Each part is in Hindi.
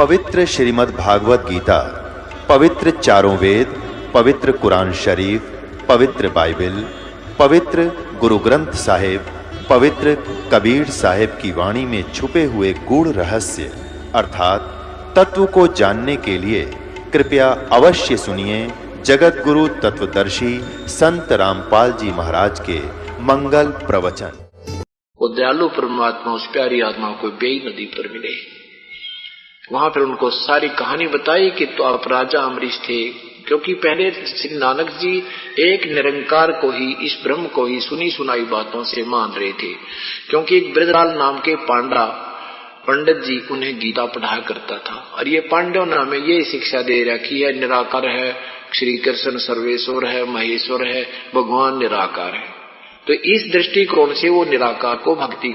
पवित्र श्रीमद् भागवत गीता, पवित्र चारों वेद, पवित्र कुरान शरीफ, पवित्र बाइबल, पवित्र गुरु ग्रंथ साहिब, पवित्र कबीर साहिब की वाणी में छुपे हुए गूढ़ रहस्य अर्थात तत्व को जानने के लिए कृपया अवश्य सुनिए जगत गुरु तत्वदर्शी संत रामपाल जी महाराज के मंगल प्रवचन। वो दयालु परमात्मा उस प्यारी आत्मा को बेई नदी पर मिले। वहां पर उनको सारी कहानी बताई कि तो आप राजा अमरीश थे, क्योंकि पहले श्री नानक जी एक निरंकार को ही, इस ब्रह्म को ही सुनी सुनाई बातों से मान रहे थे। क्योंकि एक ब्रजलाल नाम के पांडा पंडित जी उन्हें गीता पढ़ाया करता था, और ये पांडव ने हमें ये शिक्षा दे रखी है, निराकार है, श्री कृष्ण सर्वेश्वर है, महेश्वर है, भगवान निराकार है। तो इस दृष्टिकोण से वो निराकार को भक्ति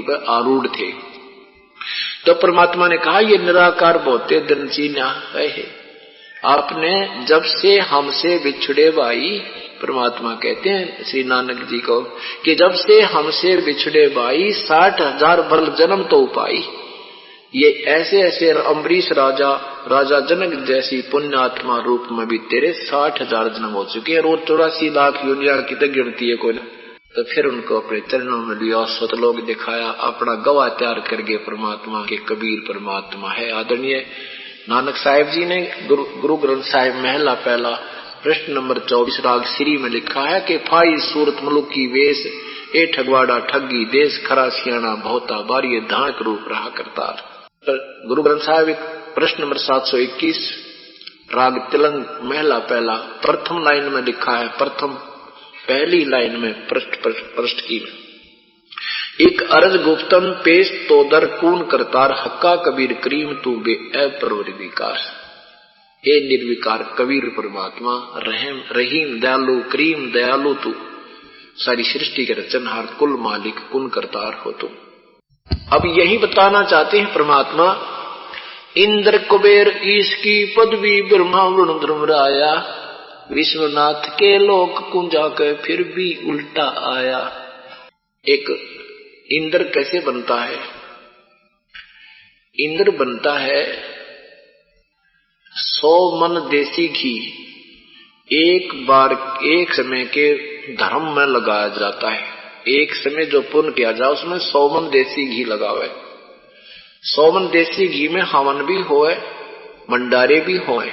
पर आरूढ़ थे। तो परमात्मा ने कहा ये निराकार बहुते दिन चीन्या है। आपने जब से हमसे बिछड़े भाई, परमात्मा कहते हैं श्री नानक जी को कि जब से हमसे बिछड़े भाई 60,000 बल जन्म तो पाई। ये ऐसे ऐसे अम्बरीश राजा जनक जैसी पुण्यात्मा रूप में भी तेरे 60,000 जन्म हो चुके हैं। रोज 84 लाख योनिया की तो गिनती है कोई। तो फिर उनको अपने चरणों में लिया, सतलोक दिखाया, अपना गवाह तैयार करके परमात्मा के कबीर परमात्मा है। आदरणीय नानक साहिब जी ने गुरु ग्रंथ साहिब महला पहला प्रश्न नंबर 24 राग श्री में लिखा है कि फाई सूरत मुलुक की वेश, ए ठगवाड़ा ठगी देश, खरा सियाना बहुता बारी धाक रूप रहा करतार। गुरु ग्रंथ साहिब प्रश्न नंबर 721 राग तिलंग महला पहला प्रथम लाइन में लिखा है, प्रथम पहली लाइन में पृष्ठ की एक अर्ज गुप्तम पेश तो दर कून करतार, हक्का कबीर करीम तू बे परवर विकार। हे निर्विकार कबीर परमात्मा, रहम रहीम दयालु करीम दयालु तू, सारी सृष्टि के रचनहार कुल मालिक कुन करतार हो तू। अब यही बताना चाहते हैं परमात्मा, इंद्र कुबेर ईश की पदवी ब्रह्मा वरुण धर्मराया, विश्वनाथ के लोक कुंजा के फिर भी उल्टा आया। एक इंद्र कैसे बनता है? इंद्र बनता है 100 मन देसी घी एक बार एक समय के धर्म में लगाया जाता है। एक समय जो पुण्य किया जाए उसमें 100 मन देसी घी लगावे। 100 मन देसी घी में हवन भी होए, भंडारे भी होए।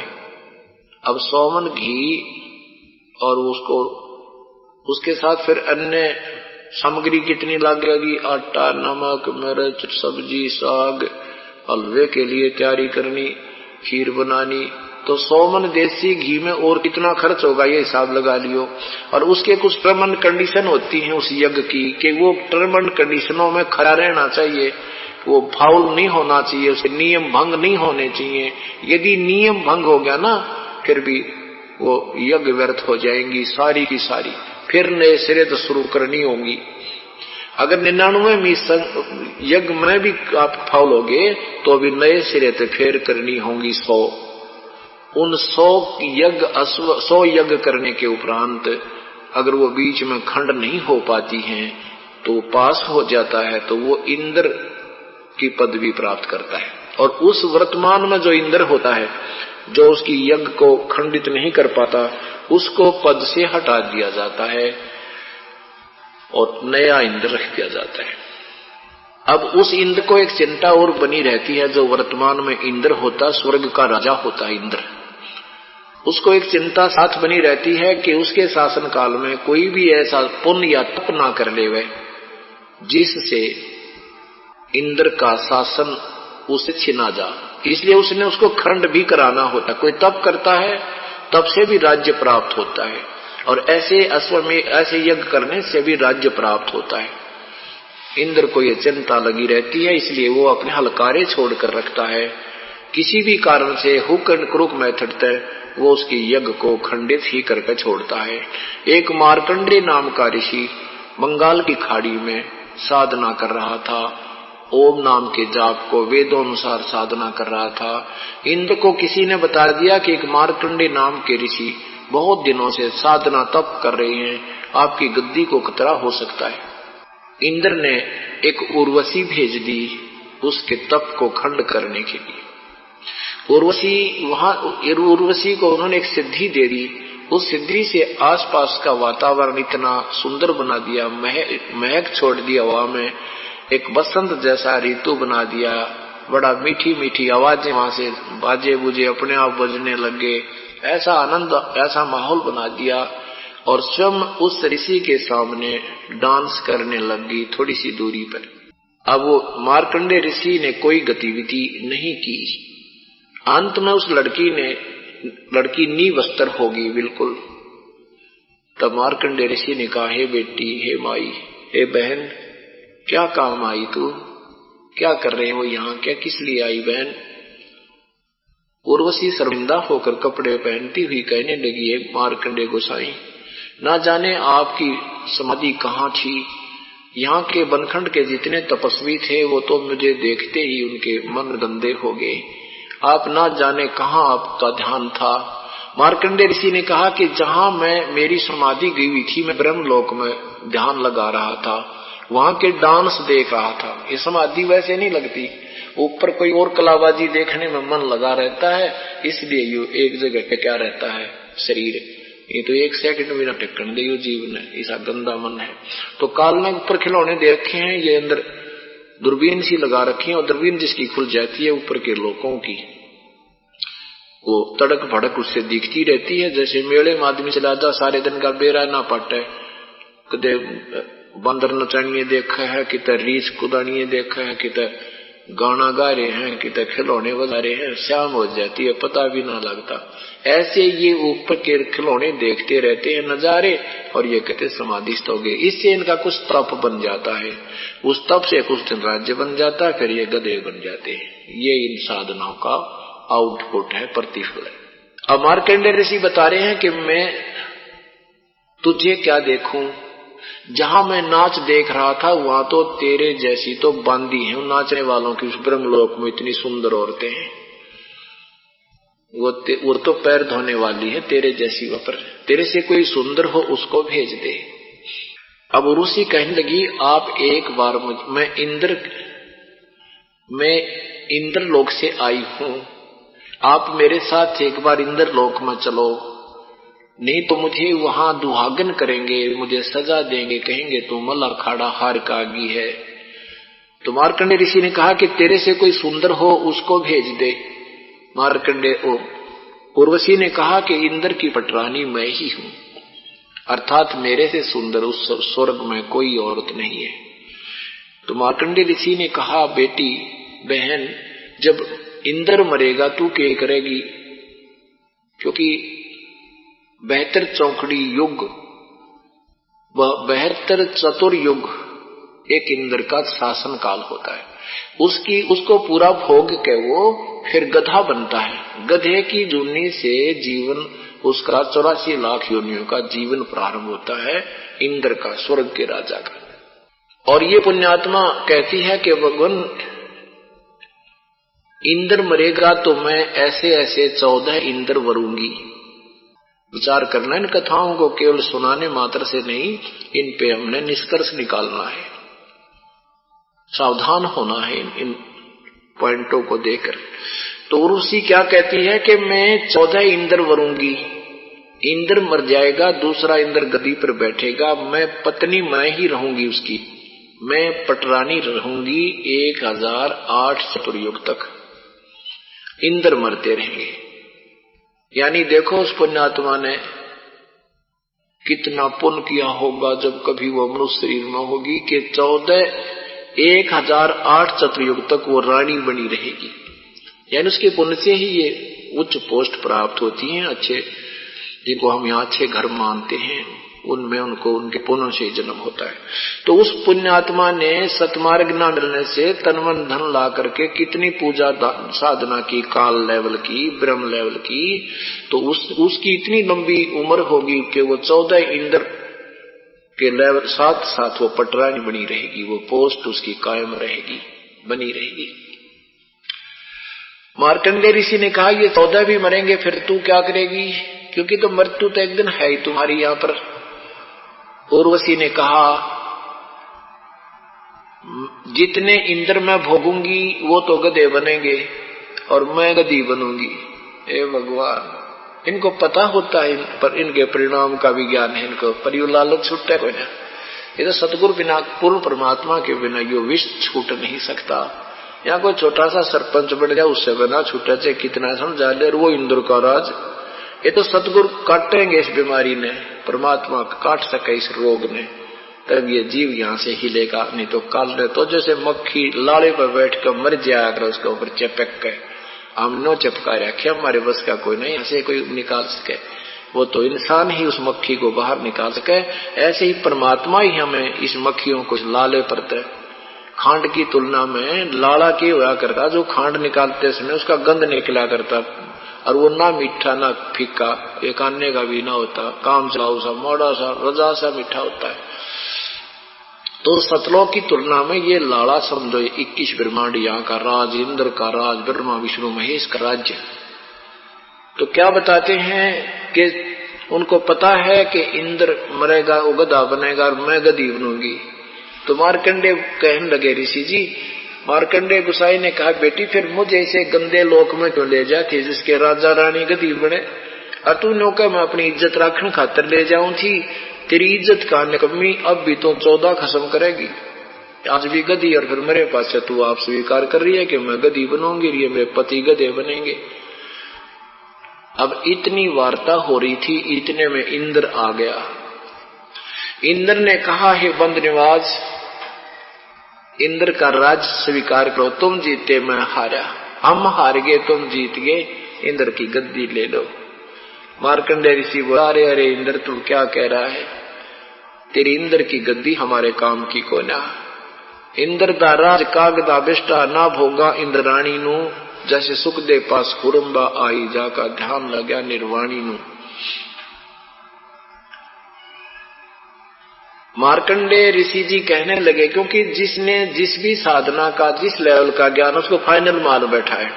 अब 100 मन घी और उसके साथ फिर अन्य सामग्री कितनी लगेगी? आटा, नमक, मिर्च, सब्जी, साग, हलवे के लिए तैयारी करनी, खीर बनानी। तो 100 मन देसी घी में और कितना खर्च होगा ये हिसाब लगा लियो। और उसके कुछ टर्म एंड कंडीशन होती हैं उस यज्ञ की कि वो टर्म एंड कंडीशनों में खड़ा रहना चाहिए, वो फाउल नहीं होना चाहिए, उसके नियम भंग नहीं होने चाहिए। यदि नियम भंग हो गया ना फिर भी वो यज्ञ व्यर्थ हो जाएंगी सारी की सारी, फिर नए सिरे तो शुरू करनी होगी। अगर 99 यज्ञ में भी आप फाउल होगे तो भी नए सिरे तो फिर करनी होंगी 100। उन 100 यज्ञ करने के उपरांत अगर वो बीच में खंड नहीं हो पाती हैं तो पास हो जाता है, तो वो इंद्र की पदवी प्राप्त करता है। और उस वर्तमान में जो इंद्र होता है, जो उसकी यज्ञ को खंडित नहीं कर पाता, उसको पद से हटा दिया जाता है और नया इंद्र रख दिया जाता है। अब उस इंद्र को एक चिंता और बनी रहती है, जो वर्तमान में इंद्र होता, स्वर्ग का राजा होता है इंद्र, उसको एक चिंता साथ बनी रहती है कि उसके शासन काल में कोई भी ऐसा पुण्य या तप ना कर लेवे जिससे इंद्र का शासन उसे छिना जा। इसलिए उसने उसको खंड भी कराना होता। कोई तप करता है, तप से भी राज्य प्राप्त होता है, और ऐसे अश्वमेध ऐसे यज्ञ करने से भी राज्य प्राप्त होता है। इंद्र को ये चिंता लगी रहती है, इसलिए वो अपने हलकारे छोड़कर रखता है। किसी भी कारण से हुक एंड क्रुक मेथड तक वो उसकी यज्ञ को खंडित ही करके छोड़ता है। एक मार्कंडे नाम का ऋषि बंगाल की खाड़ी में साधना कर रहा था, ओम नाम के जाप को वेदों अनुसार साधना कर रहा था। इंद्र को किसी ने बता दिया कि एक मार्कंडे नाम के ऋषि बहुत दिनों से साधना तप कर रहे हैं, आपकी गद्दी को खतरा हो सकता है। इंद्र ने एक उर्वशी भेज दी उसके तप को खंड करने के लिए। उर्वशी को उन्होंने एक सिद्धि दे दी। उस सिद्धि से आसपास का वातावरण इतना सुंदर बना दिया, महक छोड़ दी हवा में, एक बसंत जैसा ऋतु बना दिया। बड़ा मीठी मीठी आवाजें वहां से बाजे बुजे अपने आप बजने लगे, ऐसा आनंद, ऐसा माहौल बना दिया। और स्वयं उस ऋषि के सामने डांस करने लगी थोड़ी सी दूरी पर। अब वो मार्कंडे ऋषि ने कोई गतिविधि नहीं की। अंत में उस लड़की निवस्त्र होगी बिल्कुल। तब मार्कंडे ऋषि ने कहा, हे बेटी, हे माई, हे बहन, क्या काम आई तू? क्या कर रहे हो यहाँ? क्या किस लिए आई बहन? उर्वशी शर्मिंदा होकर कपड़े पहनती हुई कहने लगी, हे मार्कंडे गोसाई, ना जाने आपकी समाधि कहाँ थी। यहाँ के बनखंड के जितने तपस्वी थे वो तो मुझे देखते ही उनके मन गंदे हो गए। आप ना जाने कहाँ आपका ध्यान था। मार्कंडे ऋषि ने कहा कि जहाँ मेरी समाधि गई हुई थी, मैं ब्रह्मलोक में ध्यान लगा रहा था, वहां के डांस देख रहा था। ये समाधि वैसे नहीं लगती, ऊपर कोई और कलाबाजी देखने में मन लगा रहता है, इसलिए ये एक जगह पे क्या रहता है शरीर, ये तो एक सेकंड भी ना टिकन दे जीवन है, ऐसा गंदा मन है। तो काल ने ऊपर खिलौने दे रखे हैं, ये अंदर दूरबीन सी लगा रखी है, और दूरबीन जिसकी खुल जाती है ऊपर के लोगों की, वो तड़क भड़क उससे दिखती रहती है। जैसे मेले में आदमी चला जा, सारे दिन का बेरा ना पाटे, कदे बंदर नचानिए देखा है, किते रीछ कुदानिए देखा है, किते गाना गा रहे हैं, किते खिलौने बजा रहे हैं, शाम हो जाती है पता भी ना लगता। ऐसे ये ऊपर के खिलौने देखते रहते हैं नजारे, और ये कहते समाधिस्थ हो गए। इससे इनका कुछ तप बन जाता है, उस तप से कुछ दिन राज्य बन जाता है, फिर ये गधे बन जाते हैं। ये इन साधनाओं का आउटपुट है, प्रतिफल है। अब मार्कंडेय ऋषि बता रहे हैं कि मैं तुझे क्या देखूं, जहां मैं नाच देख रहा था वहां तो तेरे जैसी तो बांदी है नाचने वालों की। उस ब्रह्मलोक में इतनी सुंदर औरतें हैं, वो तो पैर धोने वाली है तेरे जैसी। वहां पर तेरे से कोई सुंदर हो उसको भेज दे। अब ऋषि कहने लगी, आप एक बार मैं इंद्र लोक से आई हूं, आप मेरे साथ एक बार इंद्र लोक में चलो, नहीं तो मुझे वहां दुहागन करेंगे, मुझे सजा देंगे, कहेंगे तू मल अखाड़ा हार कागी है। तो मार्कंडे ऋषि ने कहा कि तेरे से कोई सुंदर हो उसको भेज दे। उर्वशी ने कहा कि इंद्र की पटरानी मैं ही हूं, अर्थात मेरे से सुंदर उस स्वर्ग में कोई औरत नहीं है। तो मार्कंडे ऋषि ने कहा, बेटी बहन, जब इंद्र मरेगा तू क्या करेगी? क्योंकि 72 चौकड़ी युग, 72 चतुर्युग एक इंद्र का शासन काल होता है। उसको पूरा भोग के वो फिर गधा बनता है। गधे की जूनी से जीवन उसका 84 लाख योनियों का जीवन प्रारंभ होता है, इंद्र का, स्वर्ग के राजा का। और ये पुण्यात्मा कहती है कि भगवान इंद्र मरेगा तो मैं ऐसे ऐसे 14 इंद्र वरूंगी। विचार करना इन कथाओं को केवल सुनाने मात्र से नहीं, इन पे हमने निष्कर्ष निकालना है, सावधान होना है इन पॉइंटों को देकर। तो ऋषि क्या कहती है कि मैं 14 इंद्र वरूंगी, इंद्र मर जाएगा, दूसरा इंद्र गद्दी पर बैठेगा, मैं पत्नी मैं ही रहूंगी उसकी, मैं पटरानी रहूंगी 1008 चतुर्युग तक, इंद्र मरते रहेंगे। यानी देखो उस पुण्यात्मा ने कितना पुण्य किया होगा जब कभी वो मनुष्य शरीर में होगी कि 1008 चतुर्युग तक वो रानी बनी रहेगी। यानी उसके पुण्य से ही ये उच्च पोस्ट प्राप्त होती हैं। अच्छे जिनको हम यहाँ अच्छे घर मानते हैं उनमें उनको उनके पुण्य से जन्म होता है। तो उस पुण्यात्मा ने सतमार्ग न मिलने से तन मन धन ला करके कितनी पूजा साधना की, काल लेवल की, ब्रह्म लेवल की, तो उसकी इतनी लंबी उम्र होगी कि वो 14 इंद्र के लेवल साथ साथ वो पटरानी बनी रहेगी, वो पोस्ट उसकी कायम रहेगी, बनी रहेगी। मार्कंडेय ऋषि ने कहा, ये 14 भी मरेंगे फिर तू क्या करेगी? क्योंकि तो मृत्यु तो एक दिन है ही तुम्हारी यहाँ पर। उर्वशी ने कहा, जितने इंद्र मैं भोगूंगी वो तो गधे बनेंगे और मैं गधी बनूंगी। हे भगवान, इनको पता होता है पर इनके परिणाम का भी ज्ञान है इनको, पर यू लालच छूटता है कोई ना। ये तो सतगुरु बिना, पूर्ण परमात्मा के बिना यो विष छूट नहीं सकता। यहाँ कोई छोटा सा सरपंच बन जाए उससे बना छूटा, चाहे कितना समझा ले, वो इंद्र का राज। ये तो सतगुरु काटेंगे इस बीमारी ने, परमात्मा काट सके इस रोग ने, तब ये जीव यहाँ से हिलेगा, नहीं तो काल ने तो जैसे मक्खी लाड़े पर बैठ कर मर जाया कर उसके ऊपर चिपक के, हम नो चिपका रखे, हमारे बस का कोई नहीं ऐसे कोई निकाल सके। वो तो इंसान ही उस मक्खी को बाहर निकाल सके, ऐसे ही परमात्मा ही हमें इस मक्खियों को लाले पर खांड की तुलना में लाड़ा के हुआ करता, जो खांड निकालते समय उसका गंध निकला करता, और वो ना मीठा ना फीका, एक आने का भी ना होता, काम चलाऊ सा मोड़ा सा रजा सा मीठा होता है। तो सतलों की तुलना में ये लाड़ा समझो 21 ब्रह्मांड यहाँ का राज, इंद्र का राज, ब्रह्मा विष्णु महेश का राज्य। तो क्या बताते हैं कि उनको पता है कि इंद्र मरेगा, वो गधा बनेगा और मैं गधी बनूंगी। तो मार्कंडे कहने लगे, ऋषि जी, मार्कंडे गुसाई ने कहा, बेटी फिर मुझे ऐसे गंदे लोक में क्यों ले जाती जिसके राजा रानी गधी बने, और तू नौका मैं अपनी इज्जत रखने खातर ले जाऊं थी। तेरी इज्जत का निकम्मी अब भी तो 14 खत्म करेगी, आज भी गधी और फिर मेरे पास से तू आप स्वीकार कर रही है कि मैं गधी बनूंगी, ये मेरे पति गधे बनेंगे। अब इतनी वार्ता हो रही थी, इतने में इंद्र आ गया। इंद्र ने कहा, हे बंद निवाज, इंद्र का राज स्वीकार करो, तुम जीते मैं हारा, हम हार गए तुम जीत गए, इंद्र की गद्दी ले लो। मार्कंडे ऋषि बोला, अरे अरे इंद्र तू क्या कह रहा है, तेरी इंद्र की गद्दी हमारे काम की को ना। इंद्र दा राज कागदा बिष्टा ना भोगा इंद्राणी नू, जैसे सुख दे पास कुरंबा आई जाका ध्यान लग्या निर्वाणी नू। मार्कंडे ऋषि जी कहने लगे, क्योंकि जिसने जिस भी साधना का जिस लेवल का ज्ञान उसको फाइनल मान बैठा है।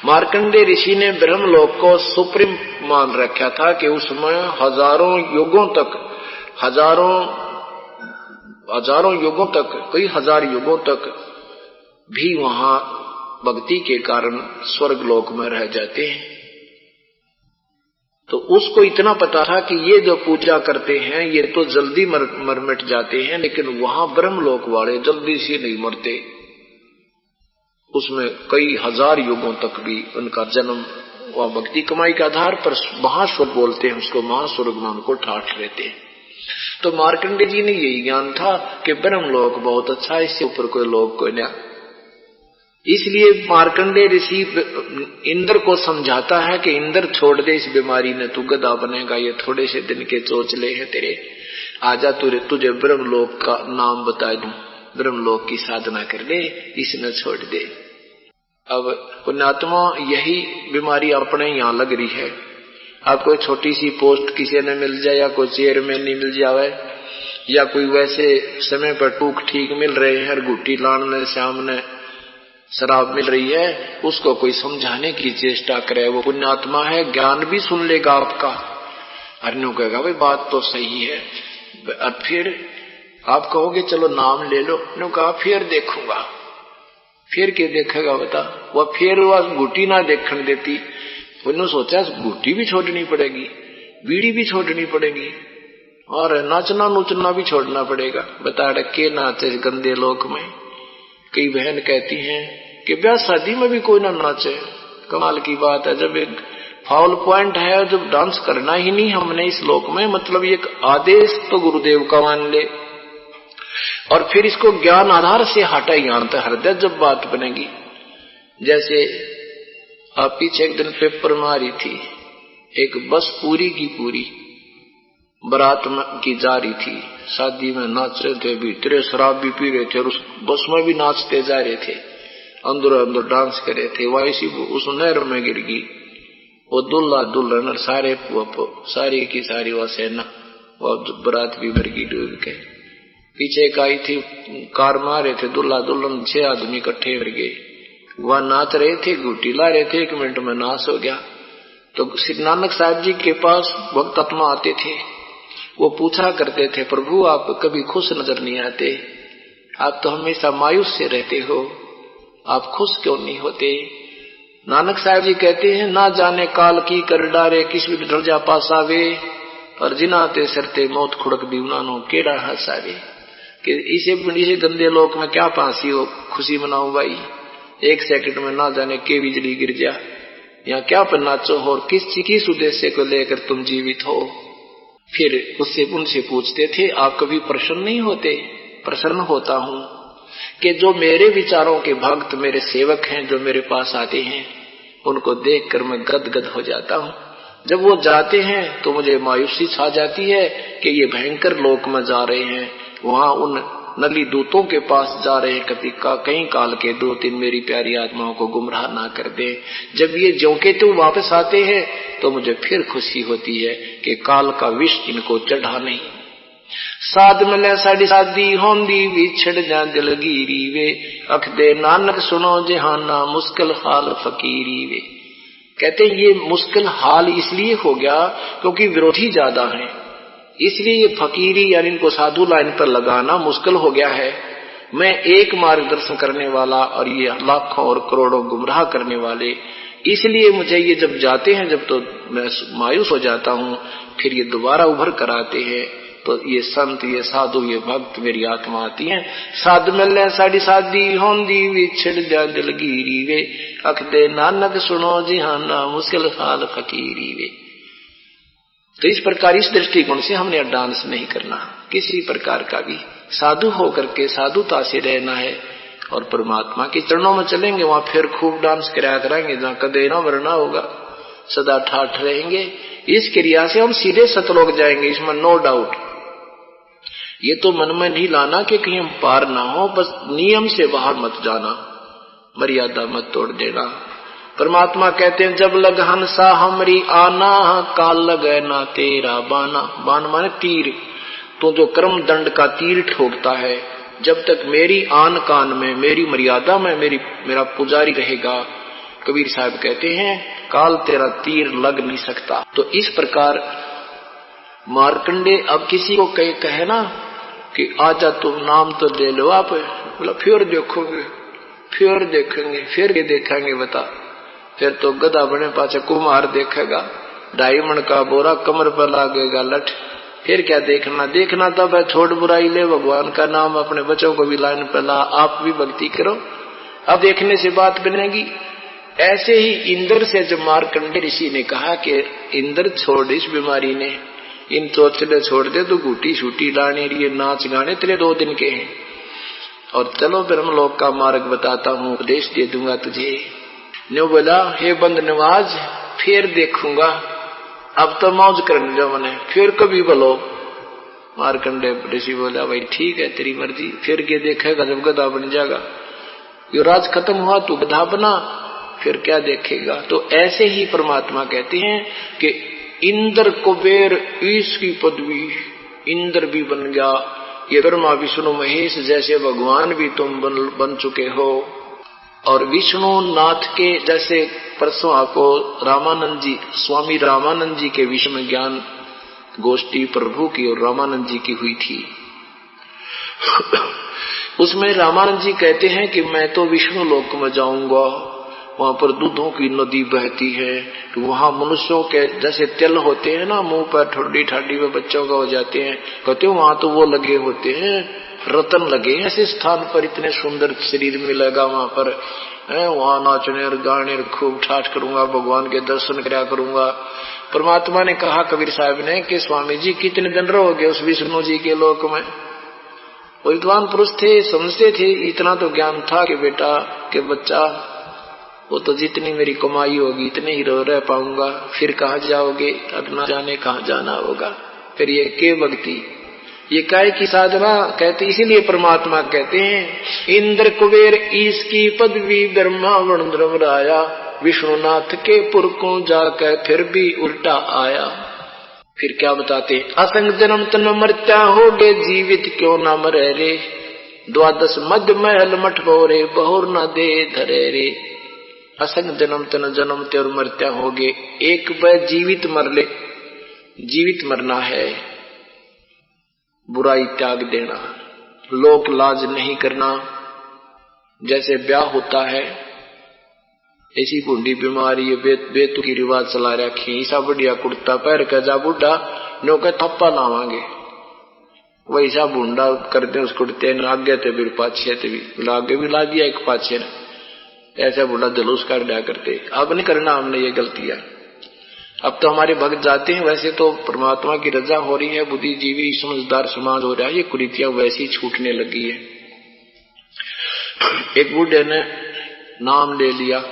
मार्कंडे ऋषि ने ब्रह्मलोक को सुप्रीम मान रखा था कि उसमें हजारों युगों तक, हजारों युगों तक, कई हजार युगों तक भी वहां भक्ति के कारण स्वर्ग लोक में रह जाते हैं। तो उसको इतना पता था कि ये जो पूजा करते हैं ये तो जल्दी मर मिट जाते हैं, लेकिन वहां ब्रह्मलोक वाले जल्दी से नहीं मरते, उसमें कई हजार युगों तक भी उनका जन्म व भक्ति कमाई के आधार पर महास्वर्ग बोलते हैं उसको, महास्वर्ग में उनको ठाठ रहते हैं। तो मार्कंडे जी ने यही ज्ञान था कि ब्रह्मलोक बहुत अच्छा है, इससे ऊपर कोई लोक कोई नहीं। इसलिए मार्कंडे ऋषि इंद्र को समझाता है कि इंद्र छोड़ दे इस बीमारी ने, तू गधा बनेगा, ये थोड़े से दिन के चोचले हैं तेरे, आजा तुझे ब्रह्मलोक का नाम बता दूं, ब्रह्मलोक की साधना कर ले, इसने छोड़ दे। अब पुण्यात्मा यही बीमारी अपने यहाँ लग रही है। आप कोई छोटी सी पोस्ट किसी ने मिल जाए, या कोई चेयरमैन नहीं मिल जावे, या कोई वैसे समय पर टूक ठीक मिल रहे हैं, गुट्टी लाने सामने शराब मिल रही है, उसको कोई समझाने की चेष्टा करे, वो पुण्यात्मा है, ज्ञान भी सुन लेगा आपका, अर्नु कहेगा भाई बात तो सही है। और फिर आप कहोगे चलो नाम ले लो, नु कहा फिर देखूंगा, फिर क्या देखेगा बता, वह फिर वह गुटी ना देखने देती, उन्होंने सोचा गुटी भी छोड़नी पड़ेगी, बीड़ी भी छोड़नी पड़ेगी, और नाचना नूचना भी छोड़ना पड़ेगा। बता रखे नाचे गंदे लोक में। कई बहन कहती हैं कि ब्याह शादी में भी कोई ना नाचे, कमाल की बात है। जब एक फाउल पॉइंट है, जब डांस करना ही नहीं हमने इस लोक में, मतलब एक आदेश तो गुरुदेव का मान ले, और फिर इसको ज्ञान आधार से हटा यहाँ तक हृदय जब बात बनेगी। जैसे आप पीछे एक दिन पेपर में आ रही थी, एक बस पूरी की पूरी बारात की जा रही थी, शादी में नाच रहे थे, भीतरे शराब भी पी रहे थे और उस बस में भी नाचते जा रहे थे, अंदर अंदर डांस कर रहे थे। वाइसी उस नहर में गिर गई, वो दुल्हा दुल्हन सारी की सारी वह सेना, वह बारात भी भर गई डूब के। पीछे एक आई थी, कार में आ रहे थे दुल्हा दुल्हन, 6 आदमी इकट्ठे भर गए, वह नाच रहे थे, गुटी ला रहे थे, 1 मिनट में नाश हो गया। तो श्री नानक साहब जी के पास भक्त आत्मा आते थे, वो पूछा करते थे, प्रभु आप कभी खुश नजर नहीं आते, आप तो हमेशा मायूस से रहते हो, आप खुश क्यों नहीं होते? नानक साहब जी कहते हैं, ना जाने काल की कर डारे किस भी ढल जा पासावे, और जिनाते सरते मौत खुड़क दी उन्होंने केड़ा हंसावे। कि इसे गंदे लोक में क्या फांसी हो, खुशी मनाऊं भाई, एक सेकंड में ना जाने के बिजली गिर जा, या क्या पर नाचो हो, और किस उद्देश्य को लेकर तुम जीवित हो। फिर उनसे पूछते थे, आप कभी प्रसन्न नहीं होते? प्रसन्न होता हूं कि जो मेरे विचारों के भक्त, मेरे सेवक हैं, जो मेरे पास आते हैं, उनको देखकर मैं गदगद हो जाता हूं। जब वो जाते हैं तो मुझे मायूसी छा जाती है कि ये भयंकर लोक में जा रहे हैं, वहां उन नली दूतों के पास जा रहे हैं, कई काल के 2-3 मेरी प्यारी आत्माओं को गुमराह ना कर दे। जब ये ज्यों के त्यों वापस आते हैं तो मुझे फिर खुशी होती है कि काल का विष इनको चढ़ा नहीं। साध मिले साड़ी सादी होंदी विछड़ जा दिलगीरी वे, अख दे नानक सुनो जहाना मुश्किल हाल फकीरी वे। कहते ये मुश्किल हाल इसलिए हो गया क्योंकि विरोधी ज्यादा हैं, इसलिए ये फकीरी यानी इनको साधु लाइन पर लगाना मुश्किल हो गया है। मैं एक मार्गदर्शन करने वाला और ये लाखों और करोड़ों गुमराह करने वाले, इसलिए मुझे ये जब जाते हैं, जब तो मैं मायूस हो जाता हूं, फिर ये दोबारा उभर कर आते हैं, तो ये संत, ये साधु, ये भक्त मेरी आत्मा आती है। साध मिले साड़ी सादी होंदी विछड़ जा दिलगीरी वे, अख दे नानक सुनो जिहाना मुश्किल हाल फकीरी वे। तो इस प्रकार इस दृष्टिकोण से हमने डांस नहीं करना, किसी प्रकार का भी साधु होकर के साधुता से रहना है, और परमात्मा के चरणों में चलेंगे, वहां फिर खूब डांस कराया कराएंगे, जहां कदे ना मरना होगा, सदा ठाठ रहेंगे। इस क्रिया से हम सीधे सतलोक जाएंगे, इसमें नो डाउट। ये तो मन में नहीं लाना कि कहीं हम पार ना हो, बस नियम से बाहर मत जाना, मर्यादा मत तोड़ देना। परमात्मा कहते हैं, जब लग हंसा हमरी आना, काल लगे ना तेरा बाना। बान माने तीर, तो जो कर्म दंड का तीर ठोकता है, जब तक मेरी आन कान में, मेरी मर्यादा में मेरा पुजारी रहेगा, कबीर साहब कहते हैं, काल तेरा तीर लग नहीं सकता। तो इस प्रकार मार्कंडे अब किसी को कहे ना कि आजा तुम नाम तो ले लो आप, बोला फिर देखोगे, फिर देखेंगे, फिर ये देखेंगे, बता फिर तो गधा बने पाचे कुम्हार देखेगा, 2.5 मन का बोरा कमर पर लागेगा लठ, फिर क्या देखना। देखना तब है, छोड़ बुराई ले, भगवान का नाम, अपने बच्चों को भी लाइन पर ला, आप भी भक्ति करो, अब देखने से बात बनेगी। ऐसे ही इंद्र से जब मार्कंडे ऋषि ने कहा कि इंद्र छोड़, इस बीमारी ने इन चोचले छोड़ दे, तो घूटी छूटी लाने, ये नाच गाने तेरे 2 दिन के हैं, और चलो ब्रह्म लोक का मार्ग बताता हूँ, उपदेश दे दूंगा तुझे। न्यू बोला, हे बंद नवाज, फिर देखूंगा, अब तो मौज करने जो मैंने, फिर कभी बोलो। मार्कंडे ऋषि बोला, भाई ठीक है तेरी मर्जी, फिर के देखेगा जब गधा बन जाएगा, युवराज खत्म हुआ तू गधा बना, फिर क्या देखेगा। तो ऐसे ही परमात्मा कहते हैं कि इंद्र कुबेर ईश की पदवी, इंद्र भी बन गया, ये ब्रह्मा विष्णु महेश जैसे भगवान भी तुम बन चुके हो, और विष्णु नाथ के जैसे परसों आपको रामानंद जी, स्वामी रामानंद जी के विषय में ज्ञान गोष्ठी प्रभु की और रामानंद जी की हुई थी। उसमें रामानंद जी कहते हैं कि मैं तो विष्णु लोक में जाऊंगा, वहां पर दूधों की नदी बहती है, तो वहां मनुष्यों के जैसे तिल होते हैं ना, मुंह पर ठोडी ठाडी में बच्चों का हो जाते हैं, कहते हैं वहां तो वो लगे होते हैं, रतन लगे ऐसे स्थान पर, इतने सुंदर शरीर मिलेगा वहां पर, वहां नाचने और गाने और खूब ठाठ करूंगा, भगवान के दर्शन कराया करूंगा। परमात्मा ने कहा कबीर साहब ने कि स्वामी जी कितने दिन रहोगे उस विष्णु जी के लोक में। विद्वान पुरुष थे, समझते थे, इतना तो ज्ञान था कि बेटा के बच्चा, वो तो जितनी मेरी कमाई होगी इतने ही रह पाऊंगा, फिर कहाँ जाओगे, अब ना जाने कहाँ जाना होगा, फिर ये के भक्ति, ये काय की साधना। कहते इसीलिए परमात्मा कहते हैं, इंद्र कुबेर ईश की पदवी, ब्रह्मा वरुण राया, विष्णुनाथ के पुरखों जाकर फिर भी उल्टा आया। फिर क्या बताते, असंग जन्म तन मरता होगे, जीवित क्यों ना मरे रे, 12 मध्य महल मठ बोरे, बहुर न दे धरे रे। असंग जन्म तन जन्मते और मरत्या होगे, एक बार जीवित मर ले, जीवित मरना है, बुराई त्याग देना, लोक लाज नहीं करना। जैसे ब्याह होता है ऐसी बूढ़ी बीमारी है, बेतु की रिवाज चला रखी, ऐसा बढ़िया कुर्ता पैर का जा बुढ़ा नो का थप्पा लावांगे, वैसा बूढ़ा कर दे उस कुर्ते ने आगे थे फिर पाछे थे भी आगे भी ला दिया एक पाछे ने, ऐसा बूढ़ा जलूस कर दिया करते। अब नहीं करना हमने ये गलतियां। अब तो हमारे भक्त जाते हैं, वैसे तो परमात्मा की रजा हो रही है, बुद्धिजीवी समझदार समाज हो रहा है, ये कुरीतियां वैसी छूटने लगी है। एक बूढ़े ने नाम ले लिया।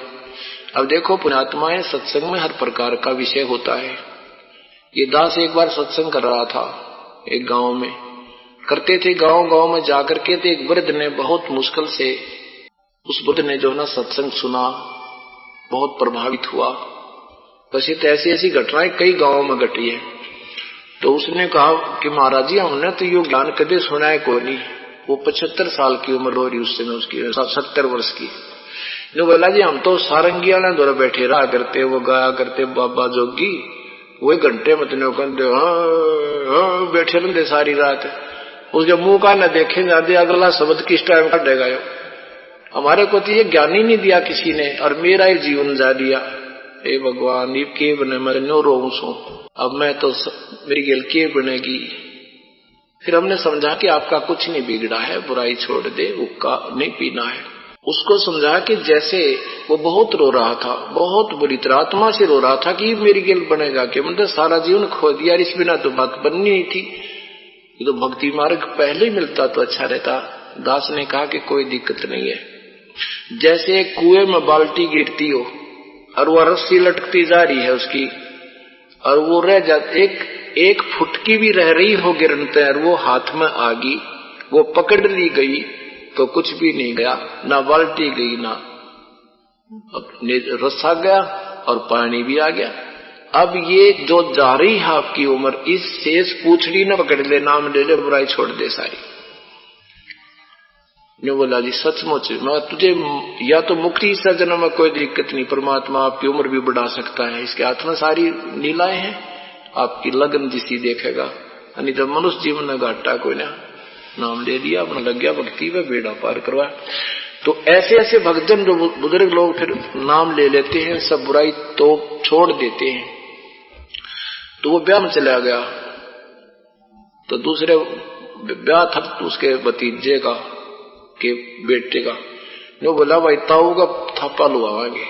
अब देखो पुण्यात्माएं, सत्संग में हर प्रकार का विषय होता है। ये दास एक बार सत्संग कर रहा था एक गांव में, करते थे गांव में जाकर के, तो एक वृद्ध ने बहुत मुश्किल से, उस बुद्ध ने जो ना सत्संग सुना, बहुत प्रभावित हुआ। वैसे तो ऐसी घटनाएं कई गांवों में घटी है। तो उसने कहा कि महाराज जी हमने तो यो ज्ञान कदे सुना है कोई नहीं। वो 75 साल की उम्र हो रही उस समय, उसकी 70 वर्ष की। नो बोला जी हम तो सारंगिया ने दौरा बैठे रहा करते, वो गाया करते बाबा जोगी, वही घंटे में तो कहते बैठे रहते सारी रात। उसके मुंह का न देखेंगे आधे अगला शब्द किस टाइम काटेगा। हमारे को तो ये ज्ञान ही नहीं दिया किसी ने, और मेरा ही जीवन जा दिया। हे भगवान, ये के बने, मैं नो रो सो, अब मैं तो मेरी गेल के बनेगी। फिर हमने समझा कि आपका कुछ नहीं बिगड़ा है, बुराई छोड़ दे, हुक्का नहीं पीना है। उसको समझा कि जैसे वो बहुत रो रहा था, बहुत बुरी तरह आत्मा से रो रहा था कि मेरी गेल बनेगा कि मतलब सारा जीवन खो दिया, इस बिना तो बात बननी नहीं थी। तो भक्ति मार्ग पहले मिलता तो अच्छा रहता। दास ने कहा कि कोई दिक्कत नहीं है। जैसे कुएं में बाल्टी गिरती हो और वो रस्सी लटकती जा रही है उसकी, और वो रह जाती, एक फुटकी भी रह रही हो गिरते, और वो हाथ में आ गई, वो पकड़ ली गई तो कुछ भी नहीं गया, ना बाल्टी गई ना रस्सा गया, और पानी भी आ गया। अब ये जो जा रही है आपकी उम्र, इस शेष पूछड़ी न पकड़ ले, नाम ले ले, बुराई छोड़ दे सारी। ने बोला जी सचमुच मैं तुझे, या तो मुक्ति इस जन्म में कोई दिक्कत नहीं, परमात्मा आपकी उम्र भी बढ़ा सकता है, इसके हाथ में सारी लीलाएं हैं, आपकी लगन जिसी देखेगा। नहीं तो मनुष्य जीवन में घाटा कोई ना, नाम ले लिया अपना लग गया भक्ति में, बेड़ा पार करवा। तो ऐसे ऐसे भक्तजन जो बुजुर्ग लोग फिर नाम ले लेते हैं, सब बुराई तो छोड़ देते हैं। तो वो ब्याह में चला गया, तो दूसरे ब्याह था उसके भतीजे का के बेटे का। वो बोला भाई ताऊ का थापा लुआवांगे।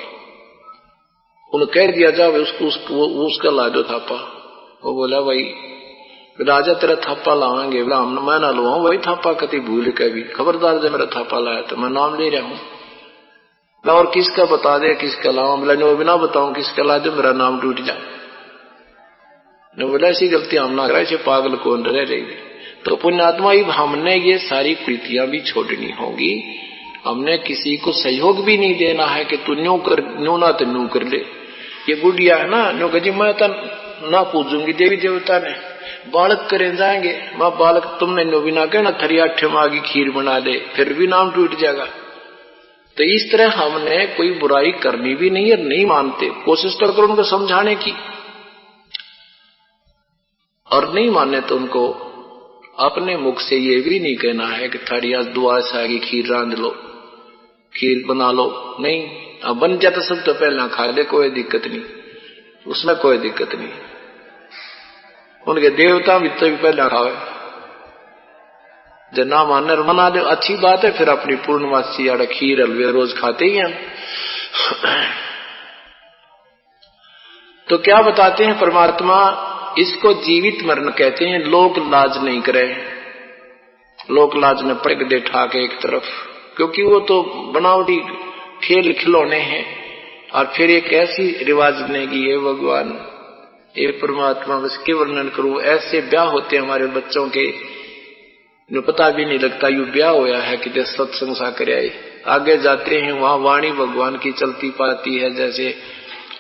उन्हें कह दिया जा उसका ला दो थापा। वो बोला भाई राजा तेरा थापा लावांगे। बोला मैं ना लुआऊं भाई थापा, कति भूल के भी, खबरदार जब मेरा थापा लाया तो मैं नाम ले रहा हूं। और किसका बता दे किसका लाऊं। बोला नो बिना बताऊं किसका ला दे, मेरा नाम टूट जाए। ने बोला ऐसी गलती हम ना करा, ऐसे पागल कौन रह रही। तो पुण्यात्मा हमने ये सारी कृतियां भी छोड़नी होगी। हमने किसी को सहयोग भी नहीं देना है कि तू न्यू कर, न्यू ना तो न्यू कर ले। ये बुढ़िया है ना, न्यू कही मैं तो ना पूजूंगी देवी देवता ने, बालक करें जाएंगे। माँ बालक तुमने न्यू भी ना कहना थरी आठे माँ की खीर बना दे, फिर भी नाम टूट जाएगा। तो इस तरह हमने कोई बुराई करनी भी नहीं है, नहीं मानते, कोशिश तो करो उनको समझाने की, और नहीं माने तो उनको अपने मुख से ये भी नहीं कहना है कि थारी आज दुआ से आगे खीर रांध लो, खीर बना लो। नहीं, अब बन जाता सब तो पहले खा ले, कोई दिक्कत नहीं, उसमें कोई दिक्कत नहीं। उनके देवता भी तो पहले खावे, जब ना मानने मना दे अच्छी बात है, फिर अपनी पूर्णमासी आड़ा खीर हलवे रोज खाते ही हैं। तो क्या बताते हैं परमात्मा, इसको जीवित मरण कहते हैं। लोक लाज नहीं करे, लोक लाज ने पटक दे ठाके एक तरफ, क्योंकि वो तो बनावटी खेल खिलौने हैं। और फिर एक ऐसी रिवाज बनेगी, ये भगवान ये परमात्मा, बस के वर्णन करूं। ऐसे ब्याह होते हैं हमारे बच्चों के, जो पता भी नहीं लगता यू ब्याह होया है कि सत्संग सा करे। आगे जाते हैं वहां वाणी भगवान की चलती पाती है, जैसे